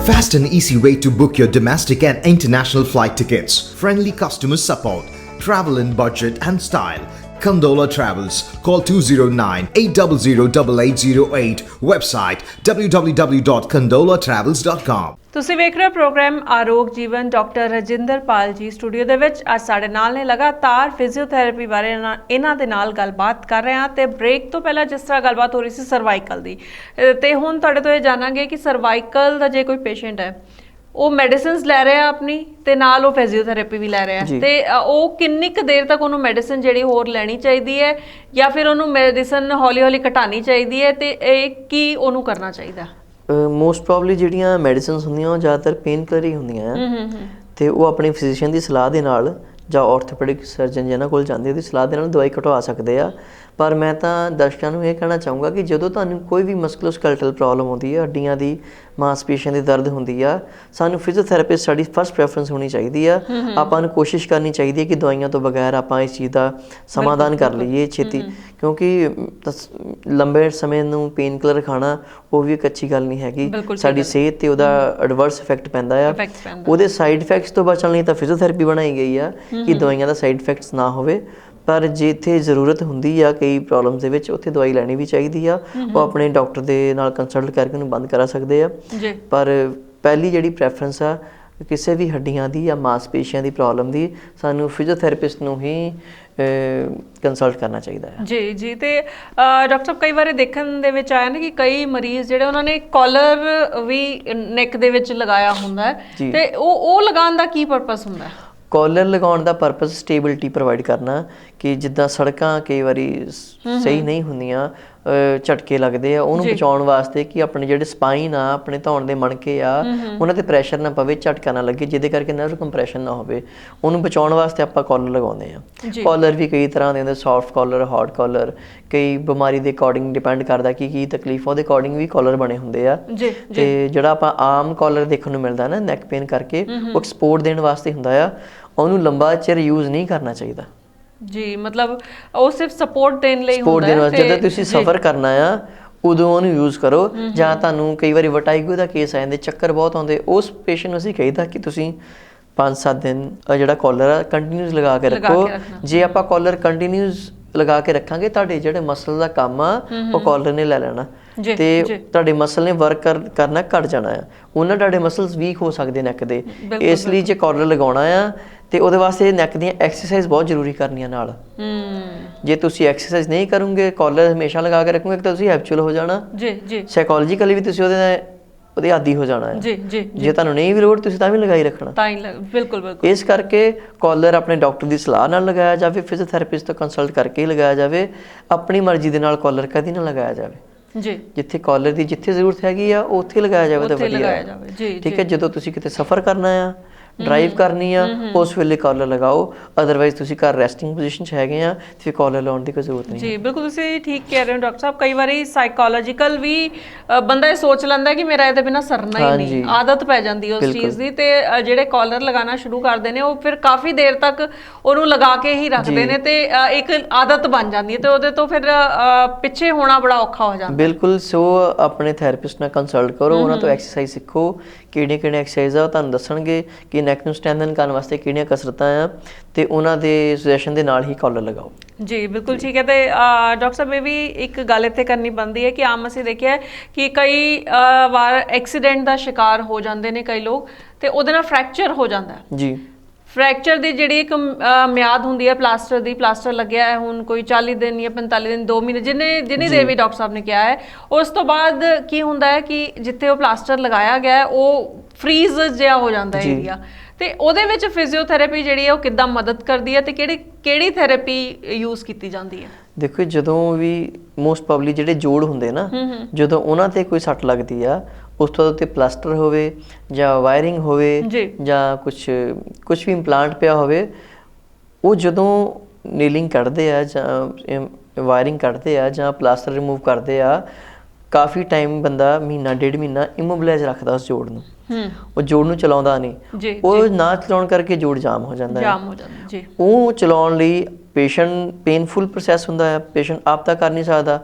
Fast and easy way to book your domestic and international flight tickets. Friendly customer support. Travel in budget and style. Condola Travels. Call 209-800-8808. Website www.condolatravels.com. ਤੁਸੀਂ ਵੇਖ ਰਹੇ ਹੋ ਪ੍ਰੋਗਰਾਮ ਆਰੋਗ ਜੀਵਨ। ਡਾਕਟਰ ਰਜਿੰਦਰਪਾਲ ਜੀ ਸਟੂਡੀਓ ਦੇ ਵਿੱਚ ਅੱਜ ਸਾਡੇ ਨਾਲ ਨੇ। ਲਗਾਤਾਰ ਫਿਜ਼ੀਓਥੈਰੇਪੀ ਬਾਰੇ ਇਹਨਾਂ ਦੇ ਨਾਲ ਗੱਲਬਾਤ ਕਰ ਰਹੇ ਹਾਂ ਤੇ ਬ੍ਰੇਕ ਤੋਂ ਪਹਿਲਾਂ ਜਿਸ ਤਰ੍ਹਾਂ ਗੱਲਬਾਤ ਹੋ ਰਹੀ ਸੀ ਸਰਵਾਈਕਲ ਦੀ, ਤੇ ਹੁਣ ਤੁਹਾਡੇ ਤੋਂ ਇਹ ਜਾਣਾਂਗੇ ਕਿ ਸਰਵਾਈਕਲ ਦਾ ਜੇ ਕੋਈ ਪੇਸ਼ੈਂਟ ਹੈ ਉਹ ਮੈਡੀਸਿਨਸ ਲੈ ਰਿਹਾ ਆਪਣੀ ਤੇ ਨਾਲ ਉਹ ਫਿਜ਼ੀਓਥੈਰੇਪੀ ਵੀ ਲੈ ਰਿਹਾ ਤੇ ਉਹ ਕਿੰਨੀ ਕੁ ਦੇਰ ਤੱਕ ਉਹਨੂੰ ਮੈਡੀਸਿਨ ਜਿਹੜੀ ਹੋਰ ਲੈਣੀ ਚਾਹੀਦੀ ਹੈ ਜਾਂ ਫਿਰ ਉਹਨੂੰ ਮੈਡੀਸਿਨ ਹੌਲੀ ਹੌਲੀ ਘਟਾਉਣੀ ਚਾਹੀਦੀ ਹੈ ਤੇ ਇਹ ਕੀ ਉਹਨੂੰ ਕਰਨਾ ਚਾਹੀਦਾ? ਮੋਸਟ ਪ੍ਰੋਬਬਲੀ ਜਿਹੜੀਆਂ ਮੈਡੀਸਿਨਸ ਹੁੰਦੀਆਂ ਉਹ ਜ਼ਿਆਦਾਤਰ ਪੇਨ ਕਿਲਰ ਹੀ ਹੁੰਦੀਆਂ ਆ ਤੇ ਉਹ ਆਪਣੇ ਫਿਜ਼ੀਸ਼ੀਅਨ ਦੀ ਸਲਾਹ ਦੇ ਨਾਲ ਜਾਂ ਆਰਥੋਪੈਡਿਕ ਸਰਜਨ ਜਿਹਨਾਂ ਕੋਲ ਜਾਂਦੇ ਉਹਦੀ ਸਲਾਹ ਦੇ ਨਾਲ ਦਵਾਈ ਘਟਵਾ ਸਕਦੇ ਆ। ਪਰ ਮੈਂ ਤਾਂ ਦਰਸ਼ਕਾਂ ਨੂੰ ਇਹ ਕਹਿਣਾ ਚਾਹੂੰਗਾ ਕਿ ਜਦੋਂ ਤੁਹਾਨੂੰ ਕੋਈ ਵੀ ਮਸਕੂਲੋਸਕੈਲਟਲ ਪ੍ਰੋਬਲਮ ਹੁੰਦੀ ਹੈ, ਹੱਡੀਆਂ ਦੀ ਮਾਸਪੇਸ਼ੀਆਂ ਦੀ ਦਰਦ ਹੁੰਦੀ ਆ, ਸਾਨੂੰ ਫਿਜ਼ੀਓਥੈਰੇਪਿਸਟ ਸਾਡੀ ਫਸਟ ਪ੍ਰੈਫਰੈਂਸ ਹੋਣੀ ਚਾਹੀਦੀ ਆ। ਆਪਾਂ ਨੂੰ ਕੋਸ਼ਿਸ਼ ਕਰਨੀ ਚਾਹੀਦੀ ਹੈ ਕਿ ਦਵਾਈਆਂ ਤੋਂ ਬਗੈਰ ਆਪਾਂ ਇਸ ਚੀਜ਼ ਦਾ ਸਮਾਧਾਨ ਕਰ ਲਈਏ ਛੇਤੀ, ਕਿਉਂਕਿ ਲੰਬੇ ਸਮੇਂ ਨੂੰ ਪੇਨ ਕਿਲਰ ਖਾਣਾ ਉਹ ਵੀ ਇੱਕ ਅੱਛੀ ਗੱਲ ਨਹੀਂ ਹੈਗੀ। ਸਾਡੀ ਸਿਹਤ ਤੇ ਉਹਦਾ ਐਡਵਰਸ ਇਫੈਕਟ ਪੈਂਦਾ ਆ। ਉਹਦੇ ਸਾਈਡ ਇਫੈਕਟਸ ਤੋਂ ਬਚਣ ਲਈ ਤਾਂ ਫਿਜ਼ੀਓਥੈਰੇਪੀ ਬਣਾਈ ਗਈ ਆ ਕਿ ਦਵਾਈਆਂ ਦਾ ਸਾਈਡ ਇਫੈਕਟਸ ਨਾ ਹੋਵੇ। ਪਰ ਜਿੱਥੇ ਜ਼ਰੂਰਤ ਹੁੰਦੀ ਆ ਕਈ ਪ੍ਰੋਬਲਮਸ ਦੇ ਵਿੱਚ ਉੱਥੇ ਦਵਾਈ ਲੈਣੀ ਵੀ ਚਾਹੀਦੀ ਆ। ਉਹ ਆਪਣੇ ਡਾਕਟਰ ਦੇ ਨਾਲ ਕੰਸਲਟ ਕਰਕੇ ਉਹਨੂੰ ਬੰਦ ਕਰਾ ਸਕਦੇ ਆ। ਪਰ ਪਹਿਲੀ ਜਿਹੜੀ ਪ੍ਰੈਫਰੈਂਸ ਆ ਕਿਸੇ ਵੀ ਹੱਡੀਆਂ ਦੀ ਜਾਂ ਮਾਸਪੇਸ਼ੀਆਂ ਦੀ ਪ੍ਰੋਬਲਮ ਦੀ ਸਾਨੂੰ ਫਿਜ਼ੀਓਥੈਰੇਪਿਸਟ ਨੂੰ ਹੀ ਕੰਸਲਟ ਕਰਨਾ ਚਾਹੀਦਾ ਹੈ। ਜੀ ਤੇ ਡਾਕਟਰ ਸਾਹਿਬ ਕਈ ਵਾਰ ਦੇਖਣ ਦੇ ਵਿੱਚ ਆਇਆ ਨਾ ਕਿ ਕਈ ਮਰੀਜ਼ ਜਿਹੜੇ ਉਹਨਾਂ ਨੇ ਕਾਲਰ ਵੀ ਨੈਕ ਦੇ ਵਿੱਚ ਲਗਾਇਆ ਹੁੰਦਾ ਤੇ ਉਹ ਲਗਾਉਣ ਦਾ ਕੀ ਪਰਪਸ ਹੁੰਦਾ? ਕਾਲਰ ਲਗਾਉਣ ਦਾ ਪਰਪਸ ਸਟੇਬਿਲਿਟੀ ਪ੍ਰੋਵਾਈਡ ਕਰਨਾ ਕਿ ਜਿੱਦਾਂ ਸੜਕਾਂ ਕਈ ਵਾਰੀ ਸਹੀ ਨਹੀਂ ਹੁੰਦੀਆਂ, ਝਟਕੇ ਲੱਗਦੇ ਆ, ਉਹਨੂੰ ਬਚਾਉਣ ਵਾਸਤੇ ਕਿ ਆਪਣੇ ਜਿਹੜੇ ਸਪਾਈਨ ਆ, ਆਪਣੇ ਧੌਣ ਦੇ ਮਣਕੇ ਆ, ਉਹਨਾਂ ਤੇ ਪ੍ਰੈਸ਼ਰ ਨਾ ਪਵੇ, ਝਟਕਾ ਨਾ ਲੱਗੇ, ਜਿਹਦੇ ਕਰਕੇ ਨਰਵ ਕੰਪਰੈਸ਼ਨ ਨਾ ਹੋਵੇ। ਉਹਨੂੰ ਬਚਾਉਣ ਵਾਸਤੇ ਆਪਾਂ ਕਾਲਰ ਲਗਾਉਂਦੇ ਆ। ਕਾਲਰ ਵੀ ਕਈ ਤਰ੍ਹਾਂ ਦੇ ਹੁੰਦੇ, ਸੌਫਟ ਕਾਲਰ, ਹਾਰਡ ਕਾਲਰ, ਕਈ ਬਿਮਾਰੀ ਦੇ ਅਕੋਰਡਿੰਗ ਡਿਪੈਂਡ ਕਰਦਾ ਕਿ ਕੀ ਤਕਲੀਫ ਉਹਦੇ ਅਕੋਰਡਿੰਗ ਵੀ ਕਾਲਰ ਬਣੇ ਹੁੰਦੇ ਆ। ਤੇ ਜਿਹੜਾ ਆਪਾਂ ਆਮ ਕਾਲਰ ਦੇਖਣ ਨੂੰ ਮਿਲਦਾ ਨਾ ਨੈਕ ਪੇਨ ਕਰਕੇ, ਉਹ ਸਪੋਰਟ ਦੇਣ ਵਾਸਤੇ ਹੁੰਦਾ ਆ। ਉਹਨੂੰ ਲੰਬਾ ਚਿਰ ਯੂਜ਼ ਨਹੀਂ ਕਰਨਾ ਚਾਹੀਦਾ। ਮਤਲਬ ਉਹ ਸਿਰਫ ਸਪੋਰਟ ਦੇਣ ਲਈ ਹੁੰਦਾ ਹੈ। ਜਦੋਂ ਤੁਸੀਂ ਸਫ਼ਰ ਕਰਨਾ ਆ ਉਦੋਂ ਉਹਨੂੰ ਯੂਜ਼ ਕਰੋ। ਜਾਂ ਤੁਹਾਨੂੰ ਕਈ ਵਾਰੀ ਵਰਟਾਈਗੋ ਦਾ ਕੇਸ ਆ ਜਾਂਦੇ, ਚੱਕਰ ਬਹੁਤ ਆਉਂਦੇ, ਉਸ ਪੇਸ਼ੈਂਟ ਨੂੰ ਅਸੀਂ ਕਹੀਦਾ ਕਿ ਤੁਸੀਂ 5-7 ਦਿਨ ਜਿਹੜਾ ਕਾਲਰ ਆ ਕੰਟੀਨਿਊਸ ਲਗਾ ਕੇ ਰੱਖੋ। ਜੇ ਆਪਾਂ ਕਾਲਰ ਕੰਟੀਨਿਊਸ ਲਗਾ ਕੇ ਰੱਖਾਂਗੇ ਤੁਹਾਡੇ ਜਿਹੜੇ ਮਸਲ ਦਾ ਕੰਮ ਆ ਉਹ ਕਾਲਰ ਨੇ ਲੈ ਲੈਣਾ ਤੇ ਤੁਹਾਡੇ ਮਸਲ ਨੇ ਵਰਕ ਕਰਨਾ ਘਟ ਜਾਣਾ ਆ। ਉਹਨਾਂ ਤੁਹਾਡੇ ਮਸਲਸ ਵੀਕ ਹੋ ਸਕਦੇ ਨੈਕ ਦੇ। ਇਸ ਲਈ ਜੇ ਕਾਲਰ ਲਗਾਉਣਾ ਆ ਤੇ ਉਹਦੇ ਵਾਸਤੇ ਨੈਕ ਦੀਆਂ ਐਕਸਰਸਾਈਜ਼ ਬਹੁਤ ਜ਼ਰੂਰੀ ਕਰਨੀਆਂ ਨਾਲ। ਜੇ ਤੁਸੀਂ ਐਕਸਰਸਾਈਜ਼ ਨਹੀਂ ਕਰੋਗੇ, ਕਾਲਰ ਹਮੇਸ਼ਾ ਲਗਾ ਕੇ ਰੱਖੋਗੇ ਤਾਂ ਤੁਸੀਂ ਹੈਬਚੁਅਲ ਹੋ ਜਾਣਾ। ਸਾਈਕੋਲੋਜੀਕਲੀ ਵੀ ਤੁਸੀਂ ਉਹਦੇ ਆਦੀ ਹੋ ਜਾਣਾ ਹੈ। ਜੇ ਤੁਹਾਨੂੰ ਨਹੀਂ ਵੀ ਲੋੜ ਤੁਸੀਂ ਤਾਂ ਵੀ ਲਗਾਈ ਰੱਖਣਾ। ਬਿਲਕੁਲ। ਇਸ ਕਰਕੇ ਕਾਲਰ ਆਪਣੇ ਡਾਕਟਰ ਦੀ ਸਲਾਹ ਨਾਲ ਲਗਾਇਆ ਜਾਵੇ, ਫਿਜ਼ੀਓਥੈਰੇਪਿਸਟ ਤੋਂ ਕੰਸਲਟ ਕਰਕੇ ਹੀ ਲਗਾਇਆ ਜਾਵੇ। ਆਪਣੀ ਮਰਜ਼ੀ ਦੇ ਨਾਲ ਕਾਲਰ ਕਦੀ ਨਾ ਲਗਾਇਆ ਜਾਵੇ। ਜਿੱਥੇ ਕਾਲਰ ਦੀ ਜਿੱਥੇ ਜ਼ਰੂਰਤ ਹੈਗੀ ਆ ਉੱਥੇ ਲਗਾਇਆ ਜਾਵੇ ਤਾਂ ਵਧੀਆ। ਠੀਕ ਹੈ। ਜਦੋਂ ਤੁਸੀਂ ਕਿਤੇ ਸਫ਼ਰ ਕਰਨਾ ਆ, ਡਰਾਈਵ ਕਰਨੀ ਆ, ਉਸ ਵੇਲੇ ਕਾਲਰ ਲਗਾਓ। ਅਦਰਵਾਈਜ਼ ਤੁਸੀਂ ਘਰ ਰੈਸਟਿੰਗ ਪੋਜੀਸ਼ਨ 'ਚ ਹੈਗੇ ਆ ਤੇ ਕਾਲਰ ਲਾਉਣ ਦੀ ਕੋਈ ਜ਼ਰੂਰਤ ਨਹੀਂ। ਬਿਲਕੁਲ ਤੁਸੀਂ ਠੀਕ ਕਹਿ ਰਹੇ ਹੋ ਡਾਕਟਰ ਸਾਹਿਬ। ਕਈ ਵਾਰੀ ਸਾਈਕੋਲੋਜੀਕਲ ਵੀ ਬੰਦਾ ਇਹ ਸੋਚ ਲੈਂਦਾ ਕਿ ਮੇਰਾ ਇਹਦੇ ਬਿਨਾਂ ਸਰਨਾ ਹੀ ਨਹੀਂ, ਆਦਤ ਪੈ ਜਾਂਦੀ ਉਸ ਚੀਜ਼ ਦੀ। ਤੇ ਜਿਹੜੇ ਕਾਲਰ ਲਗਾਉਣਾ ਸ਼ੁਰੂ ਕਰਦੇ ਨੇ ਉਹ ਫਿਰ ਕਾਫੀ ਦੇਰ ਤੱਕ ਉਹਨੂੰ ਲਗਾ ਕੇ ਹੀ ਰੱਖਦੇ ਨੇ ਤੇ ਇੱਕ ਆਦਤ ਬਣ ਜਾਂਦੀ ਹੈ ਤੇ ਉਹਦੇ ਤੋਂ ਫਿਰ ਪਿੱਛੇ ਹੋਣਾ ਬੜਾ ਔਖਾ ਹੋ ਜਾਂਦਾ। ਬਿਲਕੁਲ। ਸੋ ਆਪਣੇ ਥੈਰੇਪਿਸਟ ਨਾਲ ਕੰਸਲਟ ਕਰੋ, ਉਹਨਾਂ ਤੋਂ ਐਕਸਰਸਾਈਜ਼ ਸਿੱਖੋ। ਕਿਹੜੀਆਂ ਐਕਸਰਸਾਈਜ਼ ਆ ਤੁਹਾਨੂੰ ਦੱਸਣਗੇ ਕਿ ਨੈਕ ਨੂੰ ਸਟਰੈਂਥਨ ਕਰਨ ਵਾਸਤੇ ਕਿਹੜੀਆਂ ਕਸਰਤਾਂ ਆ ਤੇ ਉਹਨਾਂ ਦੇ ਸੁਜੈਸ਼ਨ ਦੇ ਨਾਲ ਹੀ ਕਾਲਰ ਲਗਾਓ। ਬਿਲਕੁਲ ਠੀਕ ਹੈ। ਤੇ ਡਾਕਟਰ ਸਾਹਿਬ ਇਹ ਵੀ ਇੱਕ ਗੱਲ ਇੱਥੇ ਕਰਨੀ ਬਣਦੀ ਹੈ ਕਿ ਆਮ ਅਸੀਂ ਦੇਖਿਆ ਕਿ ਕਈ ਵਾਰ ਐਕਸੀਡੈਂਟ ਦਾ ਸ਼ਿਕਾਰ ਹੋ ਜਾਂਦੇ ਨੇ ਕਈ ਲੋਕ ਤੇ ਉਹਦੇ ਨਾਲ ਫ੍ਰੈਕਚਰ ਹੋ ਜਾਂਦਾ ਹੈ। ਫ੍ਰੈਕਚਰ ਦੀ ਜਿਹੜੀ ਇੱਕ ਮਿਆਦ ਹੁੰਦੀ ਹੈ ਪਲਾਸਟਰ ਲੱਗਿਆ ਹੈ ਹੁਣ ਕੋਈ 40 ਦਿਨ ਜਾਂ 45 ਦਿਨ 2 ਮਹੀਨੇ ਜਿੰਨੀ ਦੇਰ ਵੀ ਡਾਕਟਰ ਸਾਹਿਬ ਨੇ ਕਿਹਾ ਹੈ, ਉਸ ਤੋਂ ਬਾਅਦ ਕੀ ਹੁੰਦਾ ਹੈ ਕਿ ਜਿੱਥੇ ਉਹ ਪਲਾਸਟਰ ਲਗਾਇਆ ਗਿਆ ਉਹ ਫਰੀਜ਼ ਜਿਹਾ ਹੋ ਜਾਂਦਾ ਏਰੀਆ ਤੇ ਉਹਦੇ ਵਿੱਚ ਫਿਜ਼ੀਓਥੈਰੇਪੀ ਜਿਹੜੀ ਹੈ ਉਹ ਕਿੱਦਾਂ ਮਦਦ ਕਰਦੀ ਹੈ ਤੇ ਕਿਹੜੀ ਥੈਰੇਪੀ ਯੂਜ਼ ਕੀਤੀ ਜਾਂਦੀ ਹੈ? ਦੇਖੋ ਜਦੋਂ ਵੀ ਮੋਸਟ ਪ੍ਰੋਬਬਲੀ ਜਿਹੜੇ ਜੋੜ ਹੁੰਦੇ ਨਾ, ਜਦੋਂ ਉਹਨਾਂ ਤੇ ਕੋਈ ਸੱਟ ਲੱਗਦੀ ਆ ਉਸ ਤੋਂ ਉੱਤੇ ਪਲਾਸਟਰ ਹੋਵੇ ਜਾਂ ਵਾਇਰਿੰਗ ਹੋਵੇ ਜਾਂ ਕੁਝ ਵੀ ਇੰਪਲਾਂਟ ਪਿਆ ਹੋਵੇ, ਉਹ ਜਦੋਂ ਨੀਲਿੰਗ ਕੱਢਦੇ ਆ ਜਾਂ ਵਾਇਰਿੰਗ ਕੱਢਦੇ ਆ ਜਾਂ ਪਲਾਸਟਰ ਰਿਮੂਵ ਕਰਦੇ ਆ, ਕਾਫੀ ਟਾਈਮ ਬੰਦਾ ਮਹੀਨਾ ਡੇਢ ਮਹੀਨਾ ਇਮੋਬਿਲਾਈਜ਼ ਰੱਖਦਾ ਉਸ ਜੋੜ ਨੂੰ। ਉਹ ਜੋੜ ਨੂੰ ਚਲਾਉਂਦਾ ਨਹੀਂ, ਉਹ ਨਾ ਚਲਾਉਣ ਕਰਕੇ ਜੋੜ ਜਾਮ ਹੋ ਜਾਂਦਾ ਹੈ। ਉਹ ਚਲਾਉਣ ਲਈ ਪੇਸ਼ੈਂਟ ਪੇਨਫੁਲ ਪ੍ਰੋਸੈਸ ਹੁੰਦਾ ਹੈ, ਪੇਸ਼ੈਂਟ ਆਪ ਤਾਂ ਕਰ ਨਹੀਂ ਸਕਦਾ,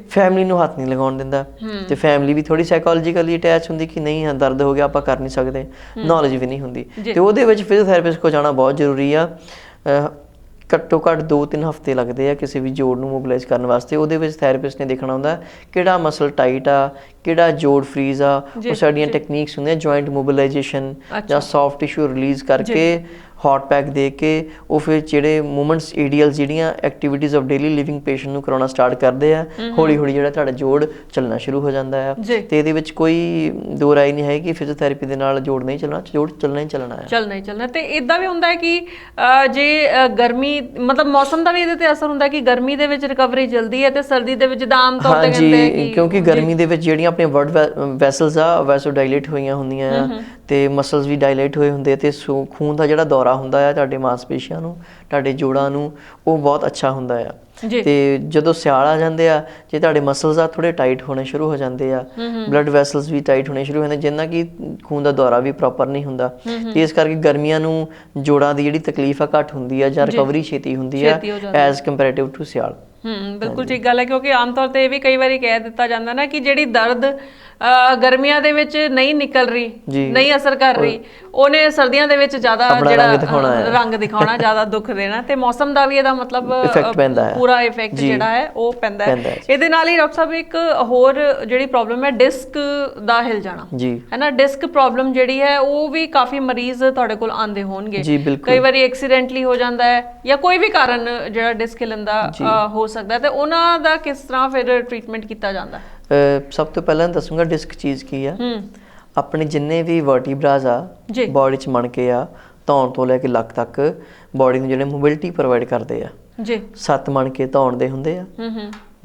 ਫੈਮਿਲੀ ਨੂੰ ਹੱਥ ਨਹੀਂ ਲਗਾਉਣ ਦਿੰਦਾ, ਤੇ ਫੈਮਿਲੀ ਵੀ ਥੋੜੀ ਸਾਈਕੋਲੋਜੀਕਲੀ ਅਟੈਚ ਹੁੰਦੀ ਕਿ ਨਹੀਂ ਹਾਂ ਦਰਦ ਹੋ ਗਿਆ ਆਪਾਂ ਕਰ ਨਹੀਂ ਸਕਦੇ, ਨੌਲੇਜ ਵੀ ਨਹੀਂ ਹੁੰਦੀ। ਤੇ ਉਹਦੇ ਵਿੱਚ ਫਿਜ਼ੀਓਥੈਰੇਪਿਸਟ ਕੋਲ ਜਾਣਾ ਬਹੁਤ ਜ਼ਰੂਰੀ ਆ। ਘੱਟੋ ਘੱਟ 2-3 ਹਫ਼ਤੇ ਲੱਗਦੇ ਆ ਕਿਸੇ ਵੀ ਜੋੜ ਨੂੰ ਮੋਬਿਲਾਈਜ਼ ਕਰਨ ਵਾਸਤੇ। ਉਹਦੇ ਵਿੱਚ ਥੈਰੇਪਿਸਟ ਨੇ ਦੇਖਣਾ ਹੁੰਦਾ ਕਿਹੜਾ ਮਸਲ ਟਾਈਟ ਆ, ਕਿਹੜਾ ਜੋੜ ਫਰੀਜ਼ ਆ। ਉਹ ਸਾਡੀਆਂ ਟੈਕਨੀਕਸ ਹੁੰਦੀਆਂ ਜੁਆਇੰਟ ਮੋਬਿਲਾਈਜੇਸ਼ਨ ਜਾਂ ਸੌਫਟ ਟਿਸ਼ੂ ਰਿਲੀਜ਼ ਕਰਕੇ ਹੌਟ ਪੈਕ ਦੇ ਕੇ ਉਹ ਫਿਰ ਜਿਹੜੇ ਮੂਵਮੈਂਟਸ ਏਡੀਅਲਸ ਜਿਹੜੀਆਂ activities of daily living patient ਨੂੰ ਕਰਾਉਣਾ ਸਟਾਰਟ ਕਰਦੇ ਆ। ਹੌਲੀ ਹੌਲੀ ਜਿਹੜਾ ਤੁਹਾਡਾ ਜੋੜ ਚੱਲਣਾ ਸ਼ੁਰੂ ਹੋ ਜਾਂਦਾ ਆ। ਤੇ ਇਹਦੇ ਵਿੱਚ ਕੋਈ ਦੋ ਰਾਏ ਨਹੀਂ ਹੈ ਕਿ ਫਿਜ਼ੀਓਥੈਰੇਪੀ ਦੇ ਨਾਲ ਜੋੜ ਨਹੀਂ ਚੱਲਣਾ, ਜੋੜ ਚੱਲਣਾ ਹੀ ਚੱਲਣਾ ਹੈ, ਚੱਲਣਾ ਹੀ ਚੱਲਣਾ। ਤੇ ਇਦਾਂ ਵੀ ਹੁੰਦਾ ਹੈ ਕਿ ਜੇ ਗਰਮੀ ਮਤਲਬ ਮੌਸਮ ਦਾ ਵੀ ਇਹਦੇ ਤੇ ਅਸਰ ਹੁੰਦਾ ਕਿ ਗਰਮੀ ਦੇ ਵਿੱਚ ਰਿਕਵਰੀ ਜਲਦੀ ਹੈ ਤੇ ਸਰਦੀ ਦੇ ਵਿੱਚ ਜਿੱਦਾਂ ਆਮ ਤੌਰ ਤੇ ਕਹਿੰਦੇ ਕਿ ਕਿਉਂਕਿ ਗਰਮੀ ਦੇ ਵਿੱਚ ਜਿਹੜੀਆਂ ਆਪਣੀਆਂ ਬਲੱਡ ਵੈਸਲਸ ਆ ਵੈਸੋ ਡਾਇਲੇਟ ਹੋਈਆਂ ਹੁੰਦੀਆਂ ਆ ਤੇ ਮਸਲਸ ਵੀ ਡਾਇਲੇਟ ਹੋਏ ਹੁੰਦੇ ਤੇ ਖੂਨ ਦਾ ਜਿਹੜਾ ਦੌਰਾ ਹੁੰਦਾ ਆ ਤੁਹਾਡੇ ਮਾਸਪੇਸ਼ੀਆਂ ਨੂੰ, ਤੁਹਾਡੇ ਜੋੜਾਂ ਨੂੰ, ਉਹ ਬਹੁਤ ਅੱਛਾ ਹੁੰਦਾ ਆ। ਤੇ ਜਦੋਂ ਸਿਆਲ ਆ ਜਾਂਦੇ ਆ, ਜੇ ਤੁਹਾਡੇ ਮਸਲਸ ਆ ਥੋੜੇ ਟਾਈਟ ਹੋਣੇ ਸ਼ੁਰੂ ਹੋ ਜਾਂਦੇ ਆ, ਬਲੱਡ ਵੈਸਲਸ ਵੀ ਟਾਈਟ ਹੋਣੇ ਸ਼ੁਰੂ ਹੋ ਜਾਂਦੇ, ਜਿੰਨਾ ਕਿ ਖੂਨ ਦਾ ਦੌਰਾ ਵੀ ਪ੍ਰੋਪਰ ਨਹੀਂ ਹੁੰਦਾ। ਤੇ ਇਸ ਕਰਕੇ ਗਰਮੀਆਂ ਨੂੰ ਜੋੜਾਂ ਦੀ ਜਿਹੜੀ ਤਕਲੀਫ ਆ ਘੱਟ ਹੁੰਦੀ ਆ ਜਾਂ ਰਿਕਵਰੀ ਛੇਤੀ ਹੁੰਦੀ ਆ ਐਜ਼ ਕੰਪੈਰੇਟਿਵ ਟੂ ਸਿਆਲ। ਬਿਲਕੁਲ ਠੀਕ ਗੱਲ ਹੈ, ਕਿਉਂਕਿ ਆਮ ਤੌਰ ਤੇ ਇਹ ਵੀ ਕਈ ਵਾਰੀ ਕਹਿ ਦਿੱਤਾ ਜਾਂਦਾ ਨਾ ਕਿ ਜਿਹੜੀ ਦਰਦ ਗਰਮੀਆਂ ਦੇ ਵਿੱਚ ਨਹੀਂ ਨਿਕਲ ਰਹੀ, ਨਹੀਂ ਅਸਰ ਕਰ ਰਹੀ, ਉਹਨੇ ਸਰਦੀਆਂ ਦੇ ਵਿੱਚ ਜ਼ਿਆਦਾ ਜਿਹੜਾ ਰੰਗ ਦਿਖਾਉਣਾ, ਜ਼ਿਆਦਾ ਦੁੱਖ ਦੇਣਾ। ਤੇ ਮੌਸਮ ਦਾ ਵੀ ਇਹਦਾ ਮਤਲਬ ਪੂਰਾ ਇਫੈਕਟ ਜਿਹੜਾ ਹੈ ਉਹ ਪੈਂਦਾ ਹੈ। ਇਹਦੇ ਨਾਲ ਹੀ ਡਾਕਟਰ ਸਾਹਿਬ ਇੱਕ ਹੋਰ ਜਿਹੜੀ ਪ੍ਰੋਬਲਮ ਹੈ ਡਿਸਕ ਦਾ ਹਿਲ ਜਾਣਾ ਹੈ ਨਾ, ਡਿਸਕ ਪ੍ਰੋਬਲਮ ਜਿਹੜੀ ਹੈ ਉਹ ਵੀ ਕਾਫੀ ਮਰੀਜ਼ ਤੁਹਾਡੇ ਕੋਲ ਆਉਂਦੇ ਹੋਣਗੇ। ਕਈ ਵਾਰੀ ਐਕਸੀਡੈਂਟਲੀ ਹੋ ਜਾਂਦਾ ਹੈ ਜਾਂ ਕੋਈ ਵੀ ਕਾਰਨ ਜਿਹੜਾ ਡਿਸਕ ਹਿਲਣ ਦਾ ਹੋ ਸਕਦਾ, ਤੇ ਉਹਨਾਂ ਦਾ ਕਿਸ ਤਰ੍ਹਾਂ ਫਿਰ ਟ੍ਰੀਟਮੈਂਟ ਕੀਤਾ ਜਾਂਦਾ? ਸਭ ਤੋਂ ਪਹਿਲਾਂ ਦੱਸੂਗਾ ਡਿਸਕ ਚੀਜ਼ ਕੀ ਆ। ਆਪਣੇ ਜਿੰਨੇ ਵੀ ਵਰਟੀਬਰਾਸ ਆ ਬਾਡੀ 'ਚ ਮਣਕੇ ਆ, ਧੌਣ ਤੋਂ ਲੈ ਕੇ ਲੱਕ ਤੱਕ ਬਾਡੀ ਨੂੰ ਜਿਹੜੇ ਮੋਬਿਲਿਟੀ ਪ੍ਰੋਵਾਈਡ ਕਰਦੇ ਆ। 7 ਮਣਕੇ ਧੌਣ ਦੇ ਹੁੰਦੇ ਆ,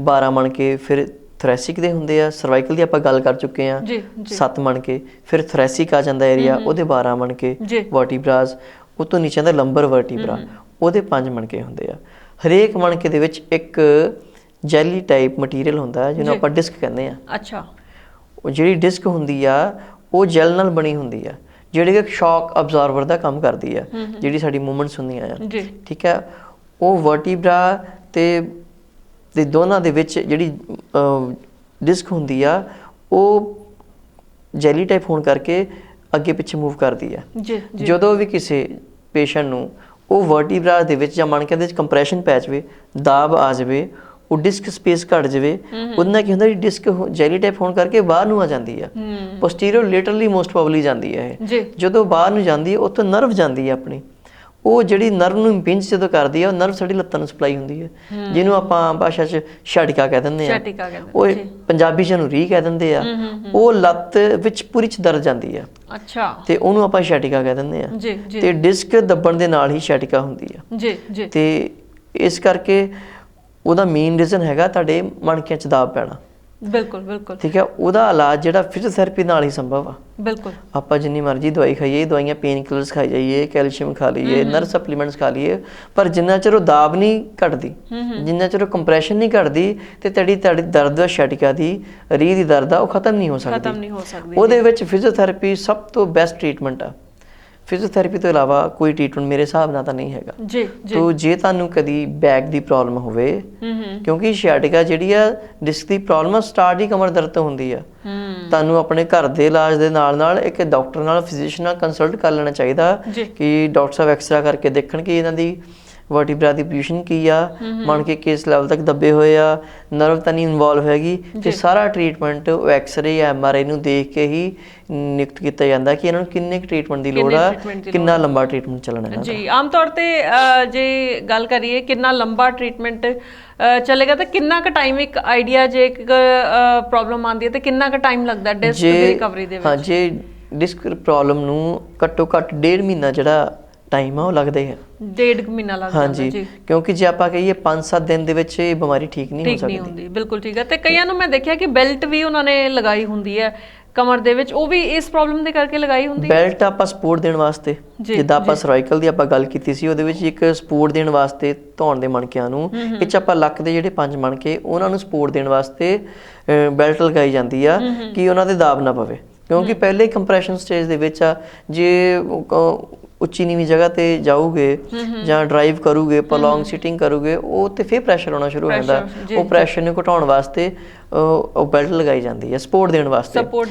12 ਮਣਕੇ ਫਿਰ ਥਰੈਸਿਕ ਦੇ ਹੁੰਦੇ ਆ। ਸਰਵਾਈਕਲ ਦੀ ਆਪਾਂ ਗੱਲ ਕਰ ਚੁੱਕੇ ਆ, 7 ਮਣਕੇ। ਫਿਰ ਥਰੈਸਿਕ ਆ ਜਾਂਦਾ ਏਰੀਆ, ਉਹਦੇ 12 ਮਣਕੇ ਵਰਟੀਬਰਾਸ। ਉਹ ਤੋਂ ਨੀਚੇ ਦਾ ਲੰਬਰ ਵਰਟੀਬਰਾ, ਉਹਦੇ 5 ਮਣਕੇ ਹੁੰਦੇ ਆ। ਹਰੇਕ ਮਣਕੇ ਦੇ ਵਿੱਚ ਇੱਕ ਜੈਲੀ ਟਾਈਪ ਮਟੀਰੀਅਲ ਹੁੰਦਾ ਹੈ ਜਿਹਨੂੰ ਆਪਾਂ ਡਿਸਕ ਕਹਿੰਦੇ ਆ। ਅੱਛਾ। ਉਹ ਜਿਹੜੀ ਡਿਸਕ ਹੁੰਦੀ ਆ ਉਹ ਜੈਲ ਨਾਲ ਬਣੀ ਹੁੰਦੀ ਆ, ਜਿਹੜੀ ਕਿ ਸ਼ੌਕ ਅਬਜ਼ਰਵਰ ਦਾ ਕੰਮ ਕਰਦੀ ਆ, ਜਿਹੜੀ ਸਾਡੀ ਮੂਵਮੈਂਟਸ ਹੁੰਦੀਆਂ ਆ। ਠੀਕ ਹੈ, ਉਹ ਵਰਟੀਬਰਾ ਤੇ ਦੋਨਾਂ ਦੇ ਵਿੱਚ ਜਿਹੜੀ ਡਿਸਕ ਹੁੰਦੀ ਆ ਉਹ ਜੈਲੀ ਟਾਈਪ ਹੋਣ ਕਰਕੇ ਅੱਗੇ ਪਿੱਛੇ ਮੂਵ ਕਰਦੀ ਆ। ਜਦੋਂ ਵੀ ਕਿਸੇ ਪੇਸ਼ੈਂਟ ਨੂੰ ਉਹ ਵਰਟੀਬਰਾ ਦੇ ਵਿੱਚ ਜਾਂ ਮਣਕਿਆਂ ਦੇ ਵਿੱਚ ਕੰਪਰੈਸ਼ਨ ਪੈ ਜਾਵੇ, ਦਾਬ ਆ ਜਾਵੇ, ਉਹ ਡਿਸਕ ਸਪੇਸ ਘਟ ਜਾਵੇ, ਉਹਦੇ ਨਾਲ ਕੀ ਹੁੰਦਾ ਡਿਸਕ ਜੈਲੀ ਟਾਈਪ ਹੋਣ ਕਰਕੇ ਬਾਹਰ ਨੂੰ ਆ ਜਾਂਦੀ ਆ। ਪੋਸਟੀਰੀਅਰ ਲੇਟਰਲੀ ਮੋਸਟ ਪ੍ਰੋਬਬਲੀ ਜਾਂਦੀ ਹੈ ਇਹ। ਜਦੋਂ ਬਾਹਰ ਨੂੰ ਜਾਂਦੀ ਹੈ ਉੱਥੋਂ ਨਰਵ ਜਾਂਦੀ ਹੈ ਆਪਣੀ, ਉਹ ਜਿਹੜੀ ਨਰਵ ਨੂੰ ਇੰਪਿੰਜ ਜਦੋਂ ਕਰਦੀ ਆ, ਉਹ ਨਰਵ ਸਾਡੀ ਲੱਤਾਂ ਨੂੰ ਸਪਲਾਈ ਹੁੰਦੀ ਹੈ, ਜਿਹਨੂੰ ਆਪਾਂ ਭਾਸ਼ਾ 'ਚ ਛਟਕਾ ਕਹਿ ਦਿੰਦੇ ਆ, ਉਹ ਪੰਜਾਬੀ 'ਚ ਉਹਨੂੰ ਰੀਹ ਕਹਿ ਦਿੰਦੇ ਆ। ਉਹ ਲੱਤ ਵਿੱਚ ਪੂਰੀ 'ਚ ਦਰਦ ਜਾਂਦੀ ਆ। ਅੱਛਾ। ਤੇ ਉਹਨੂੰ ਆਪਾਂ ਛਟਕਾ ਕਹਿ ਦਿੰਦੇ ਆ। ਤੇ ਡਿਸਕ ਦੱਬਣ ਦੇ ਨਾਲ ਹੀ ਛਟਕਾ ਹੁੰਦੀ ਆ। ਤੇ ਇਸ ਕਰਕੇ ਉਹਦਾ ਮੇਨ ਰੀਜ਼ਨ ਹੈਗਾ ਤੁਹਾਡੇ ਮਣਕਿਆਂ 'ਚ ਦਾਬ ਪੈਣਾ। ਬਿਲਕੁਲ ਬਿਲਕੁਲ ਠੀਕ ਹੈ। ਉਹਦਾ ਇਲਾਜ ਜਿਹੜਾ ਫਿਜ਼ੀਓਥੈਰੇਪੀ ਨਾਲ ਹੀ ਸੰਭਵ ਆ। ਬਿਲਕੁਲ। ਆਪਾਂ ਜਿੰਨੀ ਮਰਜ਼ੀ ਦਵਾਈ ਖਾਈਏ, ਦਵਾਈਆਂ ਪੇਨ ਕਿਲਰਸ ਖਾਈ ਜਾਈਏ, ਕੈਲਸ਼ੀਅਮ ਖਾ ਲਈਏ, ਨਰਵ ਸਪਲੀਮੈਂਟਸ ਖਾ ਲਈਏ, ਪਰ ਜਿੰਨਾ ਚਿਰ ਉਹ ਦਾਬ ਨਹੀਂ ਘਟਦੀ, ਜਿੰਨਾ ਚਿਰ ਉਹ ਕੰਪਰੈਸ਼ਨ ਨਹੀਂ ਘਟਦੀ, ਤੇ ਤੁਹਾਡੀ ਦਰਦ ਛਟਕਾ ਦੀ ਰੀਹ ਦੀ ਦਰਦ ਆ ਉਹ ਖਤਮ ਨਹੀਂ ਹੋ ਸਕਦੀ। ਉਹਦੇ ਵਿੱਚ ਫਿਜ਼ੀਓਥੈਰੇਪੀ ਸਭ ਤੋਂ ਬੈਸਟ ਟ੍ਰੀਟਮੈਂਟ ਆ। ਫਿਜ਼ੀਓਥੈਰੇਪੀ ਤੋਂ ਇਲਾਵਾ ਕੋਈ ਟ੍ਰੀਟਮੈਂਟ ਮੇਰੇ ਹਿਸਾਬ ਨਾਲ ਤਾਂ ਨਹੀਂ ਹੈਗਾ। ਤੋ ਜੇ ਤੁਹਾਨੂੰ ਕਦੀ ਬੈਕ ਦੀ ਪ੍ਰੋਬਲਮ ਹੋਵੇ, ਕਿਉਂਕਿ ਛਿਆਟਿਕਾ ਜਿਹੜੀ ਆ ਡਿਸਕ ਦੀ ਪ੍ਰੋਬਲਮ ਸਟਾਰਟ ਹੀ ਕਮਰ ਦਰਦ ਤੋਂ ਹੁੰਦੀ ਆ, ਤੁਹਾਨੂੰ ਆਪਣੇ ਘਰ ਦੇ ਇਲਾਜ ਦੇ ਨਾਲ ਨਾਲ ਇੱਕ ਡਾਕਟਰ ਨਾਲ, ਫਿਜ਼ੀਸ਼ੀਅਨ ਨਾਲ ਕੰਸਲਟ ਕਰ ਲੈਣਾ ਚਾਹੀਦਾ ਕਿ ਡਾਕਟਰ ਸਾਹਿਬ ਐਕਸਰਾ ਕਰਕੇ ਦੇਖਣ ਕਿ ਇਹਨਾਂ ਦੀ ਵਰਟੀਬਰਾ ਦੀ ਪੋਜੀਸ਼ਨ ਕੀ ਆ, ਮਣਕੇ ਕਿਸ ਲੈਵਲ ਤੱਕ ਦੱਬੇ ਹੋਏ ਆ, ਨਰਵ ਤਾਂ ਨਹੀਂ ਇਨਵੋਲਵ ਹੈਗੀ। ਤੇ ਸਾਰਾ ਟ੍ਰੀਟਮੈਂਟ ਉਹ ਐਕਸਰੇ ਜਾਂ MRI ਨੂੰ ਦੇਖ ਕੇ ਹੀ ਨਿਯੁਕਤ ਕੀਤਾ ਜਾਂਦਾ ਕਿ ਇਹਨਾਂ ਨੂੰ ਕਿੰਨੇ ਟ੍ਰੀਟਮੈਂਟ ਦੀ ਲੋੜ ਆ, ਕਿੰਨਾ ਲੰਬਾ ਟ੍ਰੀਟਮੈਂਟ ਚੱਲਣਾ ਹੈ। ਜੀ, ਆਮ ਤੌਰ ਤੇ ਜੇ ਗੱਲ ਕਰੀਏ ਕਿੰਨਾ ਲੰਬਾ ਟ੍ਰੀਟਮੈਂਟ ਚੱਲੇਗਾ ਤਾਂ ਕਿੰਨਾ ਕੁ ਟਾਈਮ, ਇੱਕ ਆਈਡੀਆ ਜੇ ਇੱਕ ਪ੍ਰੋਬਲਮ ਆਉਂਦੀ ਹੈ ਤੇ ਕਿੰਨਾ ਕੁ ਟਾਈਮ ਲੱਗਦਾ ਡਿਸਕ ਦੀ ਰਿਕਵਰੀ ਦੇ ਵਿੱਚ? ਹਾਂ, ਜੇ ਡਿਸਕ ਪ੍ਰੋਬਲਮ ਨੂੰ ਘੱਟੋ ਘੱਟ 1.5 ਮਹੀਨਾ ਜਿਹੜਾ ਟਾਈਮ ਆ ਉਹ ਲੱਗਦਾ ਹੈ। 1.5 ਮਹੀਨਾ ਲੱਗਦਾ। ਹਾਂਜੀ, ਕਿਉਂਕਿ ਜੇ ਆਪਾਂ ਕਹੀਏ 5-7 ਦਿਨ ਦੇ ਵਿੱਚ ਇਹ ਬਿਮਾਰੀ ਠੀਕ ਨਹੀਂ ਹੋ ਸਕਦੀ। ਬਿਲਕੁਲ ਠੀਕ ਹੈ। ਤੇ ਕਈਆਂ ਨੂੰ ਮੈਂ ਦੇਖਿਆ ਕਿ ਬੈਲਟ ਵੀ ਉਹਨਾਂ ਨੇ ਲਗਾਈ ਹੁੰਦੀ ਹੈ, ਕਮਰ ਦੇ ਵਿੱਚ, ਉਹ ਵੀ ਇਸ ਪ੍ਰੋਬਲਮ ਦੇ ਕਰਕੇ ਲਗਾਈ ਹੁੰਦੀ ਹੈ? ਬੈਲਟ ਆਪਾਂ ਸਪੋਰਟ ਦੇਣ ਵਾਸਤੇ, ਜਿੱਦਾਂ ਆਪਾਂ ਸਰਵਾਈਕਲ ਦੀ ਆਪਾਂ ਗੱਲ ਕੀਤੀ ਸੀ, ਉਹਦੇ ਵਿੱਚ ਇੱਕ ਸਪੋਰਟ ਦੇਣ ਵਾਸਤੇ ਧੌਣ ਦੇ ਮਣਕਿਆਂ ਨੂੰ, ਇਹ 'ਚ ਆਪਾਂ ਲੱਕ ਦੇ ਜਿਹੜੇ 5 ਮਣਕੇ ਉਹਨਾਂ ਨੂੰ ਸਪੋਰਟ ਦੇਣ ਵਾਸਤੇ ਬੈਲਟ ਲਗਾਈ ਜਾਂਦੀ ਆ ਕਿ ਉਹਨਾਂ ਤੇ ਦਾਬ ਨਾ ਪਵੇ, ਕਿਉਂਕਿ ਪਹਿਲੇ ਕੰਪਰੈਸ਼ਨ ਸਟੇਜ ਦੇ ਵਿੱਚ ਆ ਜੇ ਉੱਚੀ ਨੀਵੀਂ ਜਗ੍ਹਾ ਤੇ ਜਾਓਗੇ ਜਾਂ ਡਰਾਈਵ ਕਰੋਗੇ, ਪ੍ਰੋਲੋਂਗ ਸਿਟਿੰਗ ਕਰੋਗੇ, ਉਹ ਤੇ ਫਿਰ ਪ੍ਰੈਸ਼ਰ ਆਉਣਾ ਸ਼ੁਰੂ ਹੋ ਜਾਂਦਾ। ਉਹ ਪ੍ਰੈਸ਼ਰ ਨੂੰ ਘਟਾਉਣ ਵਾਸਤੇ ਉਹ ਬੈਲਟ ਲਗਾਈ ਜਾਂਦੀ ਹੈ, ਸਪੋਰਟ ਦੇਣ ਵਾਸਤੇ।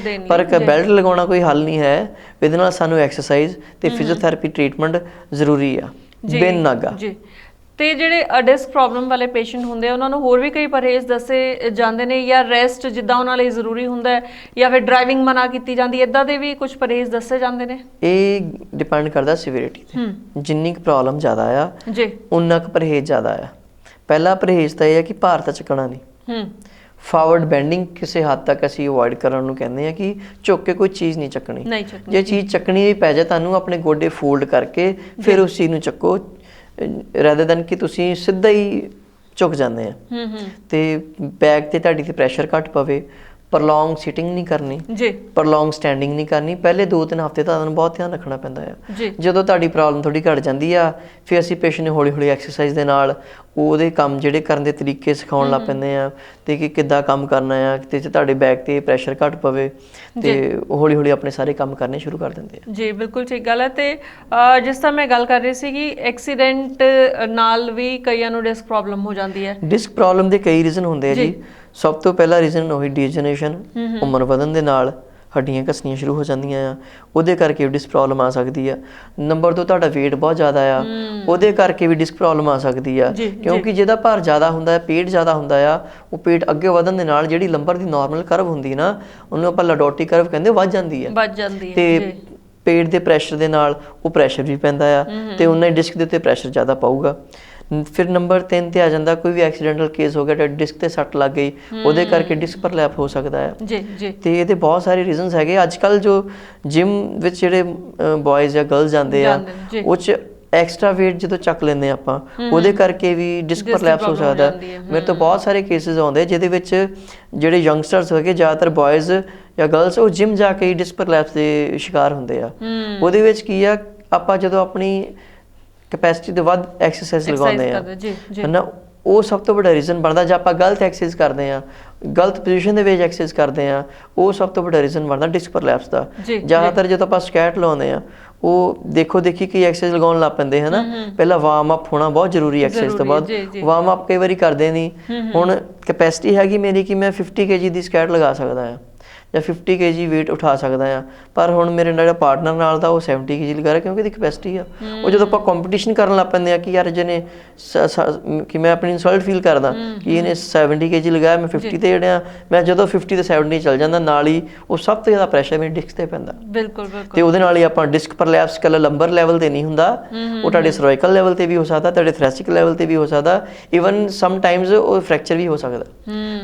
ਪਰ ਬੈਲਟ ਲਗਾਉਣਾ ਕੋਈ ਹੱਲ ਨਹੀਂ ਹੈ, ਇਹਦੇ ਨਾਲ ਸਾਨੂੰ ਐਕਸਰਸਾਈਜ਼ ਤੇ ਫਿਜ਼ੀਓਥੈਰੇਪੀ ਟ੍ਰੀਟਮੈਂਟ ਜ਼ਰੂਰੀ ਆ, ਬਿਨ ਨਾਗਾ। ਤੇ ਜਿਹੜੇ ਡਿਸਕ ਪ੍ਰੋਬਲਮ ਵਾਲੇ ਪੇਸ਼ੈਂਟ ਹੁੰਦੇ ਆ ਉਹਨਾਂ ਨੂੰ ਹੋਰ ਵੀ ਕਈ ਪਰਹੇਜ਼ ਦੱਸੇ ਜਾਂਦੇ ਨੇ, ਜਾਂ ਰੈਸਟ ਜਿੱਦਾਂ ਉਹਨਾਂ ਲਈ ਜ਼ਰੂਰੀ ਹੁੰਦਾ ਹੈ, ਜਾਂ ਫਿਰ ਡਰਾਈਵਿੰਗ ਮਨਾ ਕੀਤੀ ਜਾਂਦੀ ਹੈ, ਇਦਾਂ ਦੇ ਵੀ ਕੁਝ ਪਰਹੇਜ਼ ਦੱਸੇ ਜਾਂਦੇ ਨੇ? ਇਹ ਡਿਪੈਂਡ ਕਰਦਾ ਸਿਵੀਰਿਟੀ ਤੇ, ਜਿੰਨੀ ਕੁ ਪ੍ਰੋਬਲਮ ਜ਼ਿਆਦਾ ਆ ਜੀ ਉਨਾ ਕੁ ਪਰਹੇਜ਼ ਜ਼ਿਆਦਾ ਆ। ਪਹਿਲਾ ਪਰਹੇਜ਼ ਤਾਂ ਇਹ ਹੈ ਕਿ ਭਾਰ ਤਾਂ ਚੱਕਣਾ ਨਹੀਂ, ਫਾਰਵਰਡ ਬੈਂਡਿੰਗ ਕਿਸੇ ਹੱਦ ਤੱਕ ਅਸੀਂ ਅਵੋਇਡ ਕਰਨ ਨੂੰ ਕਹਿੰਦੇ ਆ ਕਿ ਝੁੱਕ ਕੇ ਕੋਈ ਚੀਜ਼ ਨਹੀਂ ਚੱਕਣੀ। ਜੇ ਚੀਜ਼ ਚੱਕਣੀ ਵੀ ਪੈ ਜਾਏ ਤੁਹਾਨੂੰ ਆਪਣੇ ਗੋਡੇ ਫੋਲਡ ਕਰਕੇ ਫਿਰ ਉਸ ਚੀਜ਼ ਨੂੰ ਚੱਕੋ, rather than ਕਿ ਤੁਸੀਂ ਸਿੱਧਾ ਹੀ ਝੁਕ ਜਾਂਦੇ ਆ। ਤੇ ਬੈਕ ਤੇ ਤੁਹਾਡੀ ਤੇ ਪ੍ਰੈਸ਼ਰ ਘੱਟ ਪਵੇ, ਪ੍ਰੋਲੋਂਗ ਸਿਟਿੰਗ ਨਹੀਂ ਕਰਨੀ ਜੀ, ਪ੍ਰੋਲੋਂਗ ਸਟੈਂਡਿੰਗ ਨਹੀਂ ਕਰਨੀ। ਪਹਿਲੇ 2-3 ਹਫ਼ਤੇ ਤੁਹਾਨੂੰ ਬਹੁਤ ਧਿਆਨ ਰੱਖਣਾ ਪੈਂਦਾ ਆ। ਜਦੋਂ ਤੁਹਾਡੀ ਪ੍ਰੋਬਲਮ ਥੋੜੀ ਘਟ ਜਾਂਦੀ ਆ ਫਿਰ ਅਸੀਂ ਪੇਸ਼ੈਂਟ ਨੂੰ ਹੌਲੀ-ਹੌਲੀ ਐਕਸਰਸਾਈਜ਼ ਦੇ ਨਾਲ ਉਹਦੇ ਕੰਮ ਜਿਹੜੇ ਕਰਨ ਦੇ ਤਰੀਕੇ ਸਿਖਾਉਣ ਲੱਗ ਪੈਂਦੇ ਆ ਤੇ ਕਿ ਕਿੱਦਾਂ ਕੰਮ ਕਰਨਾ ਆ ਤੇ ਤੁਹਾਡੇ ਬੈਕ ਤੇ ਪ੍ਰੈਸ਼ਰ ਘੱਟ ਪਵੇ ਤੇ ਹੌਲੀ-ਹੌਲੀ ਆਪਣੇ ਸਾਰੇ ਕੰਮ ਕਰਨੇ ਸ਼ੁਰੂ ਕਰ ਦਿੰਦੇ ਆ। ਜੀ ਬਿਲਕੁਲ ਠੀਕ ਗੱਲ ਹੈ। ਤੇ ਜਿਸ ਤਰ੍ਹਾਂ ਮੈਂ ਗੱਲ ਕਰ ਰਹੀ ਸੀ ਕਿ ਐਕਸੀਡੈਂਟ ਨਾਲ ਵੀ ਕਈਆਂ ਨੂੰ ਡਿਸਕ ਪ੍ਰੋਬਲਮ ਹੋ ਜਾਂਦੀ ਹੈ। ਡਿਸਕ ਪ੍ਰੋਬਲਮ ਦੇ ਕਈ ਰੀਜ਼ਨ ਹੁੰਦੇ ਆ ਜੀ। ਸਭ ਤੋਂ ਪਹਿਲਾ ਰੀਜ਼ਨ ਉਹੀ ਡੀਜਨਰੇਸ਼ਨ, ਉਮਰ ਵਧਣ ਦੇ ਨਾਲ ਹੱਡੀਆਂ ਘਸਣੀਆਂ ਸ਼ੁਰੂ ਹੋ ਜਾਂਦੀਆਂ ਆ, ਉਹਦੇ ਕਰਕੇ ਵੀ ਡਿਸਕ ਪ੍ਰੋਬਲਮ ਆ ਸਕਦੀ ਆ। ਨੰਬਰ 2 ਤੁਹਾਡਾ weight ਬਹੁਤ ਜ਼ਿਆਦਾ ਆ, ਉਹਦੇ ਕਰਕੇ ਵੀ ਡਿਸਕ ਪ੍ਰੋਬਲਮ ਆ ਸਕਦੀ ਆ, ਕਿਉਂਕਿ ਜਿਹਦਾ ਭਾਰ ਜ਼ਿਆਦਾ ਹੁੰਦਾ ਹੈ, ਪੇਟ ਜ਼ਿਆਦਾ ਹੁੰਦਾ ਆ, ਉਹ ਪੇਟ ਅੱਗੇ ਵਧਣ ਦੇ ਨਾਲ ਜਿਹੜੀ ਲੰਬਰ ਦੀ ਨਾਰਮਲ ਕਰਵ ਹੁੰਦੀ ਨਾ ਉਹਨੂੰ ਆਪਾਂ ਲਡੋਟੀ ਕਰਵ ਕਹਿੰਦੇ, ਵੱਧ ਜਾਂਦੀ ਆ ਤੇ ਪੇਟ ਦੇ ਪ੍ਰੈਸ਼ਰ ਦੇ ਨਾਲ ਉਹ ਪ੍ਰੈਸ਼ਰ ਵੀ ਪੈਂਦਾ ਆ ਤੇ ਉਹਨਾਂ ਹੀ ਡਿਸਕ ਦੇ ਉੱਤੇ ਪ੍ਰੈਸ਼ਰ ਜ਼ਿਆਦਾ ਪਾਊਗਾ। ਫਿਰ ਨੰਬਰ 3 ਤੇ ਆ ਜਾਂਦਾ ਕੋਈ ਵੀ ਐਕਸੀਡੈਂਟਲ ਕੇਸ ਹੋ ਗਿਆ, ਡਿਸਕ ਤੇ ਸੱਟ ਲੱਗ ਗਈ, ਉਹਦੇ ਕਰਕੇ ਡਿਸਕ ਪ੍ਰਲੈਪ ਹੋ ਸਕਦਾ ਹੈ ਤੇ ਇਹਦੇ ਬਹੁਤ ਸਾਰੇ ਰੀਜ਼ਨਸ ਹੈਗੇ। ਅੱਜ ਕੱਲ ਜੋ ਜਿਮ ਵਿੱਚ ਜਿਹੜੇ ਬॉयਜ਼ ਜਾਂ ਗਰਲਸ ਜਾਂਦੇ ਆ ਉਹ 'ਚ ਐਕਸਟਰਾ weight ਜਦੋਂ ਚੱਕ ਲੈਂਦੇ ਆਪਾਂ ਉਹਦੇ ਕਰਕੇ ਵੀ ਡਿਸਕ ਪ੍ਰਲੈਪਸ ਹੋ ਸਕਦਾ। ਮੇਰੇ ਤੋਂ ਬਹੁਤ ਸਾਰੇ ਕੇਸਿਸ ਆਉਂਦੇ ਜਿਹਦੇ ਵਿੱਚ ਜਿਹੜੇ ਯੰਗਸਟਰਸ ਹੈਗੇ, ਜ਼ਿਆਦਾਤਰ ਬॉयਜ਼ ਜਾਂ ਗਰਲਸ, ਉਹ ਜਿਮ ਜਾ ਕੇ ਹੀ ਡਿਸਕ ਪ੍ਰਲੈਪਸ ਦੇ ਸ਼ਿਕਾਰ ਹੁੰਦੇ ਆ। ਉਹਦੇ ਵਿੱਚ ਕੀ ਆ, ਆਪਾਂ ਜਦੋਂ ਆਪਣੀ ਕੈਪੈਸਿਟੀ ਤੋਂ ਵੱਧ ਐਕਸਰਸਾਈਜ਼ ਲਗਾਉਂਦੇ ਆ ਹੈ ਨਾ, ਉਹ ਸਭ ਤੋਂ ਵੱਡਾ ਰੀਜ਼ਨ ਬਣਦਾ। ਜੇ ਆਪਾਂ ਗਲਤ ਐਕਸਰਸਾਈਜ਼ ਕਰਦੇ ਆ, ਗਲਤ ਪੋਜੀਸ਼ਨ ਦੇ ਵਿੱਚ ਐਕਸਰਸਾਈਜ਼ ਕਰਦੇ ਆ, ਉਹ ਸਭ ਤੋਂ ਵੱਡਾ ਰੀਜ਼ਨ ਬਣਦਾ ਡਿਸਕ ਪ੍ਰਲੈਪਸ ਦਾ। ਜ਼ਿਆਦਾਤਰ ਜਦੋਂ ਆਪਾਂ ਸਕੈਟ ਲਾਉਂਦੇ ਆ ਉਹ ਦੇਖੋ ਦੇਖੀ ਕਈ ਐਕਸਰਸਾਈਜ਼ ਲਗਾਉਣ ਲੱਗ ਪੈਂਦੇ ਹੈ ਨਾ। ਪਹਿਲਾਂ ਵਾਰਮ ਅਪ ਹੋਣਾ ਬਹੁਤ ਜ਼ਰੂਰੀ, ਐਕਸਰਸਾਈਜ਼ ਤੋਂ ਬਾਅਦ ਵਾਰਮ ਅਪ ਕਈ ਵਾਰੀ ਕਰਦੇ ਨਹੀਂ। ਹੁਣ ਕੈਪੈਸਿਟੀ ਹੈਗੀ ਮੇਰੀ ਕਿ ਮੈਂ 50 kg ਦੀ ਸਕੈਟ ਲਗਾ ਸਕਦਾ ਆ ਜਾਂ 50 kg weight ਉਠਾ ਸਕਦਾ ਆ, ਪਰ ਹੁਣ ਮੇਰੇ ਜਿਹੜਾ ਪਾਰਟਨਰ ਨਾਲ ਦਾ ਉਹ 70 kg ਲਗਾ ਰਿਹਾ ਕਿਉਂਕਿ ਇਹਦੀ ਕੈਪੈਸਿਟੀ ਆ। ਉਹ ਜਦੋਂ ਆਪਾਂ ਕੰਪੀਟੀਸ਼ਨ ਕਰਨ ਲੱਗ ਪੈਂਦੇ ਆ ਕਿ ਯਾਰ ਜਿਹਨੇ ਕਿ ਮੈਂ ਆਪਣੀ ਇਨਸਲਟ ਫੀਲ ਕਰਦਾ ਕਿ ਇਹਨੇ 70 kg ਲਗਾਇਆ, ਮੈਂ 50 ਤੇ ਜਿਹੜਾ ਮੈਂ ਜਦੋਂ 50 ਤੇ 70 ਚੱਲ ਜਾਂਦਾ, ਨਾਲ ਹੀ ਉਹ ਸਭ ਤੋਂ ਜ਼ਿਆਦਾ ਪ੍ਰੈਸ਼ਰ ਮੇਰੇ ਡਿਸਕ ਤੇ ਪੈਂਦਾ। ਬਿਲਕੁਲ ਤੇ ਉਹਦੇ ਨਾਲ ਹੀ ਆਪਾਂ ਡਿਸਕ ਪ੍ਰਲੈਪਸ ਕੱਲਾ ਲੰਬਰ ਲੈਵਲ ਤੇ ਨਹੀਂ ਹੁੰਦਾ, ਉਹ ਤੁਹਾਡੇ ਸਰਵਾਈਕਲ ਲੈਵਲ ਤੇ ਵੀ ਹੋ ਸਕਦਾ, ਤੁਹਾਡੇ ਥ੍ਰੈਸਿਕ ਲੈਵਲ ਤੇ ਵੀ ਹੋ ਸਕਦਾ, ਈਵਨ ਸਮ ਟਾਈਮਸ ਉਹ ਫ੍ਰੈਕਚਰ ਵੀ ਹੋ ਸਕਦਾ।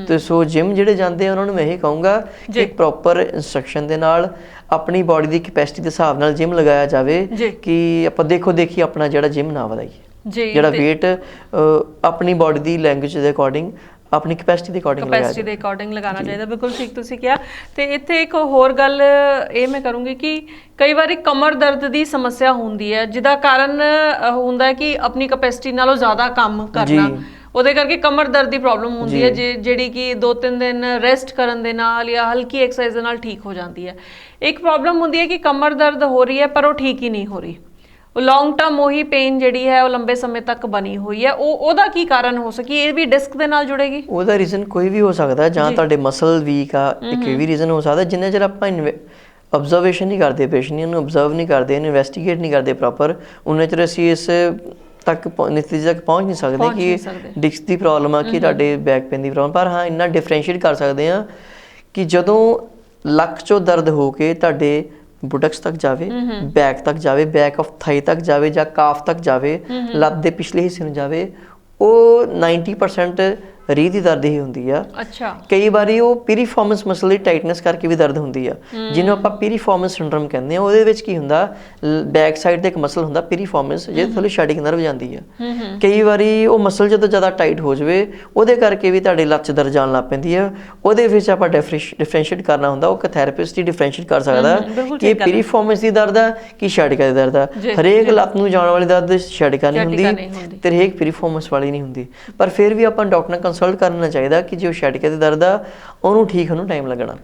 ਤੇ ਸੋ ਜਿਮ ਜਿਹੜੇ ਜਾਂਦੇ ਆ ਉਹਨਾਂ ਨੂੰ ਮੈਂ ਇਹ ਕਹੂੰਗਾ ਕਿ ਪ੍ਰੋਪਰ ਇੰਸਟਰਕਸ਼ਨ ਦੇ ਨਾਲ ਆਪਣੀ ਬਾਡੀ ਦੀ ਕੈਪੈਸਿਟੀ ਦੇ ਹਿਸਾਬ ਨਾਲ ਜਿਮ ਲਗਾਇਆ ਜਾਵੇ ਕਿ ਆਪਾਂ ਦੇਖੋ ਦੇਖੀ ਆਪਣਾ ਜਿਹੜਾ ਜਿਮ ਨਾ ਵਧਾਈਏ। ਜਿਹੜਾ weight ਆਪਣੀ ਬਾਡੀ ਦੀ ਲੈਂਗੁਏਜ ਦੇ ਅਕੋਰਡਿੰਗ, ਆਪਣੀ ਕੈਪੈਸਿਟੀ ਦੇ ਅਕੋਰਡਿੰਗ ਲਗਾਉਣਾ ਚਾਹੀਦਾ। ਬਿਲਕੁਲ ਠੀਕ ਤੁਸੀਂ ਕਿਹਾ। ਤੇ ਇੱਥੇ ਇੱਕ ਹੋਰ ਗੱਲ ਇਹ ਮੈਂ ਕਰੂੰਗੀ ਕਿ ਕਈ ਵਾਰੀ ਕਮਰ ਦਰਦ ਦੀ ਸਮੱਸਿਆ ਹੁੰਦੀ ਹੈ ਜਿਹਦਾ ਕਾਰਨ ਹੁੰਦਾ ਹੈ ਕਿ ਆਪਣੀ ਕੈਪੈਸਿਟੀ ਨਾਲੋਂ ਜ਼ਿਆਦਾ ਕੰਮ ਕਰਨਾ, ਉਹਦੇ ਕਰਕੇ ਕਮਰ ਦਰਦ ਦੀ ਪ੍ਰੋਬਲਮ ਹੁੰਦੀ ਹੈ ਜਿਹੜੀ ਕਿ 2-3 ਦਿਨ ਰੈਸਟ ਕਰਨ ਦੇ ਨਾਲ ਜਾਂ ਹਲਕੀ ਐਕਸਰਸਾਈਜ਼ ਦੇ ਨਾਲ ਠੀਕ ਹੋ ਜਾਂਦੀ ਹੈ। ਇੱਕ ਪ੍ਰੋਬਲਮ ਹੁੰਦੀ ਹੈ ਕਿ ਕਮਰ ਦਰਦ ਹੋ ਰਹੀ ਹੈ ਪਰ ਉਹ ਠੀਕ ਹੀ ਨਹੀਂ ਹੋ ਰਹੀ, ਉਹ ਲੌਂਗ ਟਰਮ ਉਹੀ ਪੇਨ ਜਿਹੜੀ ਹੈ ਉਹ ਲੰਬੇ ਸਮੇਂ ਤੱਕ ਬਣੀ ਹੋਈ ਹੈ, ਉਹਦਾ ਕੀ ਕਾਰਨ ਹੋ ਸਕੀ? ਇਹ ਵੀ ਡਿਸਕ ਦੇ ਨਾਲ ਜੁੜੇਗੀ? ਉਹਦਾ ਰੀਜ਼ਨ ਕੋਈ ਵੀ ਹੋ ਸਕਦਾ, ਜਾਂ ਤੁਹਾਡੇ ਮਸਲ ਵੀਕ ਆ, ਇੱਕ ਇਹ ਵੀ ਰੀਜ਼ਨ ਹੋ ਸਕਦਾ। ਜਿੰਨੇ ਚਿਰ ਆਪਾਂ ਅਬਜ਼ਰਵੇਸ਼ਨ ਨਹੀਂ ਕਰਦੇ ਪੇਸ਼ੈਂਟ ਨੂੰ ਅਬਜ਼ਰਵ ਨਹੀਂ ਕਰਦੇ, ਇਹਨੂੰ ਇਨਵੈਸਟੀਗੇਟ ਨਹੀਂ ਕਰਦੇ ਪ੍ਰੋਪਰ, ਉਨੇ ਚਿਰ ਅਸੀਂ ਇਸ ਤੱਕ ਨਤੀਜੇ ਤੱਕ ਪਹੁੰਚ ਨਹੀਂ ਸਕਦੇ ਕਿ ਡਿਸਕ ਦੀ ਪ੍ਰੋਬਲਮ ਆ ਕਿ ਤੁਹਾਡੇ ਬੈਕ ਪੇਨ ਦੀ ਪ੍ਰੋਬਲਮ। ਪਰ ਹਾਂ ਇੰਨਾ ਡਿਫਰੈਂਸ਼ੀਏਟ ਕਰ ਸਕਦੇ ਹਾਂ ਕਿ ਜਦੋਂ ਲੱਕ 'ਚੋਂ ਦਰਦ ਹੋ ਕੇ ਤੁਹਾਡੇ ਬੁਟਕਸ ਤੱਕ ਜਾਵੇ, ਬੈਕ ਤੱਕ ਜਾਵੇ, ਬੈਕ ਆਫ ਥਾਈ ਤੱਕ ਜਾਵੇ ਜਾਂ ਕਾਫ ਤੱਕ ਜਾਵੇ, ਲੱਤ ਦੇ ਪਿਛਲੇ ਹਿੱਸੇ ਨੂੰ ਜਾਵੇ, ਉਹ 90% ਰੀਹ ਦੀ ਦਰਦ ਹੀ ਹੁੰਦੀ ਆ। ਅੱਛਾ। ਕਈ ਵਾਰੀ ਉਹ ਪੀਰੀਫਾਰਮਸ ਮਸਲ ਦੀ ਟਾਈਟਨੈਸ ਕਰਕੇ ਵੀ ਦਰਦ ਹੁੰਦੀ ਆ, ਜਿਹਨੂੰ ਆਪਾਂ ਪੀਰੀਫਾਰਮਸ ਸਿੰਡਰੋਮ ਕਹਿੰਦੇ ਆ। ਉਹਦੇ ਵਿੱਚ ਕੀ ਹੁੰਦਾ, ਬੈਕ ਸਾਈਡ ਤੇ ਇੱਕ ਮਸਲ ਹੁੰਦਾ ਪੀਰੀਫਾਰਮਸ, ਜਿਹਦੇ ਥੱਲੇ ਸ਼ੈਡਿੰਗ ਨਰਵ ਜਾਂਦੀ ਆ। ਕਈ ਵਾਰੀ ਉਹ ਮਸਲ ਜਦੋਂ ਜ਼ਿਆਦਾ ਟਾਈਟ ਹੋ ਜਾਵੇ ਉਹਦੇ ਕਰਕੇ ਵੀ ਤੁਹਾਡੇ ਲੱਤ 'ਚ ਦਰਦ ਜਾਣ ਲੱਗ ਪੈਂਦੀ ਆ। ਉਹਦੇ ਵਿੱਚ ਆਪਾਂ ਡਿਫਰੈਂਸ਼ੀਏਟ ਕਰਨਾ ਹੁੰਦਾ, ਉਹ ਥੈਰੇਪਿਸਟ ਹੀ ਡਿਫਰੈਂਸ਼ੀਏਟ ਕਰ ਸਕਦਾ ਕਿ ਇਹ ਪੀਰੀਫਾਰਮਸ ਦੀ ਦਰਦ ਆ ਕਿ ਸ਼ੈਡਿਕਾ ਦੀ ਦਰਦ ਆ। ਹਰੇਕ ਲੱਤ ਨੂੰ ਜਾਣ ਵਾਲੀ ਦਰਦ ਸ਼ੈਡਿਕਾ ਨਹੀਂ ਹੁੰਦੀ ਤੇ ਹਰੇਕ ਪੀਰੀਫਾਰਮਸ ਵਾਲੀ ਨਹੀਂ ਹੁੰਦੀ। ਪਰ ਫਿਰ ਵੀ ਆਪਾਂ ਡਾਕਟਰ ਨਾਲ ਕੰਸਲਟ ਕਰਨਾ ਚਾਹੀਦਾ ਕਿ ਜੋ ਸ਼ੈਡਿਕਾ ਦੀ ਦਰਦ ਆ ਉਹਨੂੰ ਠੀਕ ਹੋਣ ਨੂੰ ਟਾਈਮ ਲੱਗਣਾ।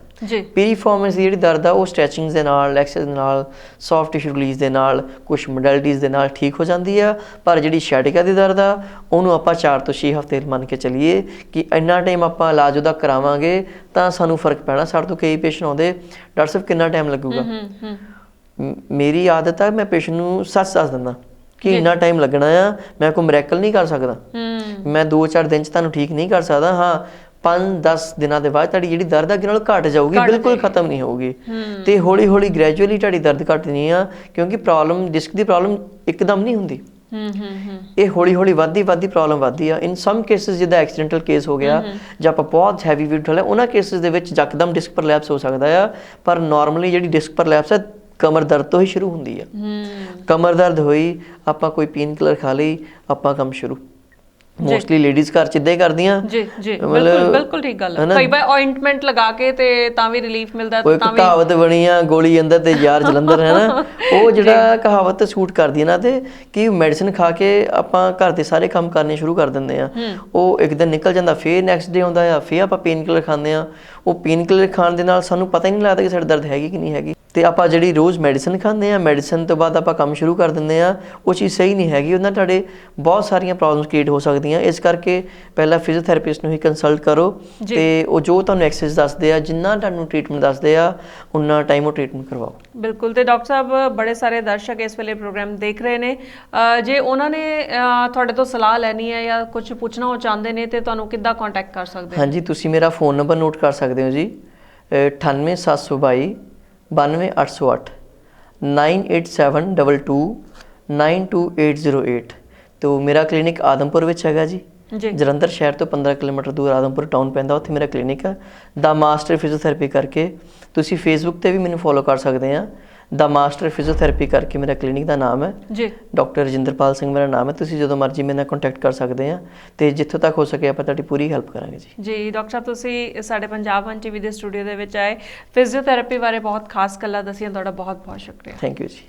ਪੀਰੀਫਾਰਮਸ ਦੀ ਜਿਹੜੀ ਦਰਦ ਆ ਉਹ ਸਟ੍ਰੈਚਿੰਗ ਦੇ ਨਾਲ, ਐਕਸਰਸਾਈਜ਼ ਦੇ ਨਾਲ, ਸੌਫਟ ਟਿਸ਼ੂ ਰਿਲੀਜ਼ ਦੇ ਨਾਲ, ਕੁਝ ਮੋਡੈਲਿਟੀਜ਼ ਦੇ ਨਾਲ ਠੀਕ ਹੋ ਜਾਂਦੀ ਆ। ਪਰ ਜਿਹੜੀ ਸ਼ੈਡਿਕਾ ਦੀ ਦਰਦ ਆ ਉਹਨੂੰ ਆਪਾਂ 4 ਤੋਂ 6 ਹਫ਼ਤੇ ਮੰਨ ਕੇ ਚੱਲੀਏ ਕਿ ਇੰਨਾ ਟਾਈਮ ਆਪਾਂ ਇਲਾਜ ਉਹਦਾ ਕਰਾਵਾਂਗੇ ਤਾਂ ਸਾਨੂੰ ਫਰਕ ਪੈਣਾ। ਸਾਡੇ ਤੋਂ ਕਈ ਪੇਸ਼ੈਂਟ ਆਉਂਦੇ, ਡਾਕਟਰ ਸਾਹਿਬ ਕਿੰਨਾ ਟਾਈਮ ਲੱਗੂਗਾ? ਮੇਰੀ ਆਦਤ ਆ ਮੈਂ ਪੇਸ਼ੈਂਟ ਨੂੰ ਸੱਚ ਦੱਸ ਦਿੰਦਾ ਕਿ ਇੰਨਾ ਟਾਈਮ ਲੱਗਣਾ ਆ, ਮੈਂ ਕੋਈ ਮਿਰੈਕਲ ਨਹੀਂ ਕਰ ਸਕਦਾ, ਮੈਂ 2-4 ਦਿਨ 'ਚ ਤੁਹਾਨੂੰ ਠੀਕ ਨਹੀਂ ਕਰ ਸਕਦਾ। ਹਾਂ 5-10 ਦਿਨਾਂ ਦੇ ਬਾਅਦ ਤੁਹਾਡੀ ਜਿਹੜੀ ਦਰਦ ਅੱਗੇ ਨਾਲੋਂ ਘਟ ਜਾਊਗੀ, ਬਿਲਕੁਲ ਖਤਮ ਨਹੀਂ ਹੋਊਗੀ। ਤੇ ਹੌਲੀ ਹੌਲੀ ਗ੍ਰੈਜੂਅਲੀ ਤੁਹਾਡੀ ਦਰਦ ਘਟਣੀ ਆ, ਕਿਉਂਕਿ ਪ੍ਰੋਬਲਮ ਡਿਸਕ ਦੀ ਪ੍ਰੋਬਲਮ ਇੱਕਦਮ ਨਹੀਂ ਹੁੰਦੀ। ਇਹ ਹੌਲੀ ਹੌਲੀ ਵੱਧਦੀ ਪ੍ਰੋਬਲਮ ਵੱਧਦੀ ਆ। ਇਨ ਸਮ ਕੇਸਿਸ ਜਿੱਦਾਂ ਐਕਸੀਡੈਂਟਲ ਕੇਸ ਹੋ ਗਿਆ ਜਾਂ ਆਪਾਂ ਬਹੁਤ ਹੈਵੀ weight ਵਾਲੇ, ਉਹਨਾਂ ਕੇਸਿਸ ਦੇ ਵਿੱਚ ਯਕਦਮ ਡਿਸਕ ਪ੍ਰਲੈਪਸ ਹੋ ਸਕਦਾ ਆ। ਪਰ ਨਾਰਮਲੀ ਜਿਹੜੀ ਡਿਸਕ ਪ੍ਰਲੈਪਸ ਹੈ ਕਮਰ ਦਰਦ ਤੋਂ ਹੀ ਸ਼ੁਰੂ ਹੁੰਦੀ ਆ। ਕਮਰ ਦਰਦ ਹੋਈ, ਆਪਾਂ ਕੋਈ ਪੇਨ ਕਿਲਰ ਖਾ ਲਈ, ਆਪਾਂ ਕੰਮ ਸ਼ੁਰੂ। ਮੋਸਟਲੀ ਲੇਡੀਜ਼ ਘਰ 'ਚ ਇਦਾਂ ਹੀ ਕਰਦੀਆਂ। ਜੀ ਜੀ, ਬਿਲਕੁਲ ਠੀਕ ਗੱਲ ਹੈ। ਕਈ ਵਾਰ ਆਇੰਟਮੈਂਟ ਲਗਾ ਕੇ ਤੇ ਤਾਂ ਵੀ ਰਿਲੀਫ ਮਿਲਦਾ। ਕੋਈ ਕਹਾਵਤ ਬਣੀ ਆ, ਗੋਲੀ ਅੰਦਰ ਤੇ ਯਾਰ ਜਲੰਧਰ, ਹੈ ਨਾ। ਉਹ ਜਿਹੜਾ ਕਹਾਵਤ ਸੂਟ ਕਰਦੀ ਨਾ ਤੇ ਕਿ ਮੈਡੀਸਿਨ ਖਾ ਕੇ ਆਪਾਂ ਘਰ ਦੇ ਸਾਰੇ ਕੰਮ ਕਰਨੇ ਸ਼ੁਰੂ ਕਰ ਦਿੰਦੇ ਆ। ਉਹ ਇੱਕ ਦਿਨ ਨਿਕਲ ਜਾਂਦਾ, ਫੇਰ ਨੈਕਸਟ ਡੇ ਆਉਂਦਾ ਆ, ਫੇਰ ਆਪਾਂ ਪੇਨ ਕਿਲਰ ਖਾਂਦੇ ਆ। ਉਹ ਪੇਨ ਕਿਲਰ ਖਾਣ ਦੇ ਨਾਲ ਸਾਨੂੰ ਪਤਾ ਹੀ ਨਹੀਂ ਲੱਗਦਾ ਕਿ ਸਾਡਾ ਦਰਦ ਹੈਗੀ ਕਿ ਨਹੀਂ ਹੈਗੀ। ਤੇ ਆਪਾਂ ਜਿਹੜੀ ਰੋਜ਼ ਮੈਡੀਸਨ ਖਾਂਦੇ ਆ, ਮੈਡੀਸਨ ਤੋਂ ਬਾਅਦ ਆਪਾਂ ਕੰਮ ਸ਼ੁਰੂ ਕਰ ਦਿੰਦੇ ਆ, ਉਹ ਚੀਜ਼ ਸਹੀ ਨਹੀਂ ਹੈਗੀ। ਉਹਨਾਂ ਤੁਹਾਡੇ ਬਹੁਤ ਸਾਰੀਆਂ ਪ੍ਰੋਬਲਮਸ ਕ੍ਰੀਏਟ ਹੋ ਸਕਦੀਆਂ। ਇਸ ਕਰਕੇ ਪਹਿਲਾਂ ਫਿਜ਼ੀਓਥੈਰੇਪਿਸਟ ਨੂੰ ਹੀ ਕੰਸਲਟ ਕਰੋ ਤੇ ਉਹ ਜੋ ਤੁਹਾਨੂੰ ਐਕਸਰਸਾਈਜ਼ ਦੱਸਦੇ ਆ, ਜਿੰਨਾ ਤੁਹਾਨੂੰ ਟ੍ਰੀਟਮੈਂਟ ਦੱਸਦੇ ਆ, ਉਨਾ ਟਾਈਮ ਉਹ ਟ੍ਰੀਟਮੈਂਟ ਕਰਵਾਓ। ਬਿਲਕੁਲ। ਤੇ ਡਾਕਟਰ ਸਾਹਿਬ, ਬੜੇ ਸਾਰੇ ਦਰਸ਼ਕ ਇਸ ਵੇਲੇ ਪ੍ਰੋਗਰਾਮ ਦੇਖ ਰਹੇ ਨੇ, ਜੇ ਉਹਨਾਂ ਨੇ ਤੁਹਾਡੇ ਤੋਂ ਸਲਾਹ ਲੈਣੀ ਹੈ ਜਾਂ ਕੁਝ ਪੁੱਛਣਾ ਉਹ ਚਾਹੁੰਦੇ ਨੇ ਤੇ ਤੁਹਾਨੂੰ ਕਿੱਦਾਂ ਕੰਟੈਕਟ ਕਰ ਸਕਦੇ ਹੋ? ਹਾਂਜੀ, ਤੁਸੀਂ ਮੇਰਾ ਫੋਨ ਨੰਬਰ ਨੋਟ ਕਰ ਸਕਦੇ ਹੋ ਜੀ, 98722 92808 9872 92808। तो मेरा क्लिनिक आदमपुर ਵਿੱਚ ਹੈਗਾ ਜੀ। ਜਲੰਧਰ ਸ਼ਹਿਰ ਤੋਂ 15 ਕਿਲੋਮੀਟਰ ਦੂਰ ਆਦਮਪੁਰ ਟਾਊਨ ਪੈਂਦਾ, ਉੱਥੇ ਮੇਰਾ ਕਲੀਨਿਕ ਹੈ ਦਾ ਮਾਸਟਰ ਫਿਜ਼ੀਓਥੈਰੇਪੀ ਕਰਕੇ। ਤੁਸੀਂ ਫੇਸਬੁੱਕ ਤੇ ਵੀ ਮੈਨੂੰ ਫੋਲੋ ਕਰ ਸਕਦੇ ਆ, ਦਾ ਮਾਸਟਰ ਫਿਜ਼ੀਓਥੈਰੇਪੀ ਕਰਕੇ ਮੇਰਾ ਕਲੀਨਿਕ ਦਾ ਨਾਮ ਹੈ ਜੀ। ਡਾਕਟਰ ਰਜਿੰਦਰਪਾਲ ਸਿੰਘ ਮੇਰਾ ਨਾਮ ਹੈ। ਤੁਸੀਂ ਜਦੋਂ ਮਰਜ਼ੀ ਮੇਰੇ ਨਾਲ ਕੰਟੈਕਟ ਕਰ ਸਕਦੇ ਆ ਤੇ ਜਿੱਥੋਂ ਤੱਕ ਹੋ ਸਕੇ ਆਪਾਂ ਤੁਹਾਡੀ ਪੂਰੀ ਹੈਲਪ ਕਰਾਂਗੇ ਜੀ। ਜੀ ਡਾਕਟਰ ਸਾਹਿਬ, ਤੁਸੀਂ ਸਾਡੇ ਪੰਜਾਬ 1 TV ਦੇ ਸਟੂਡੀਓ ਦੇ ਵਿੱਚ ਆਏ, ਫਿਜ਼ੀਓਥੈਰੇਪੀ ਬਾਰੇ ਬਹੁਤ ਖਾਸ ਗੱਲਾਂ ਦੱਸੀਆਂ, ਤੁਹਾਡਾ ਬਹੁਤ ਬਹੁਤ ਸ਼ੁਕਰੀਆ। ਥੈਂਕ ਯੂ ਜੀ।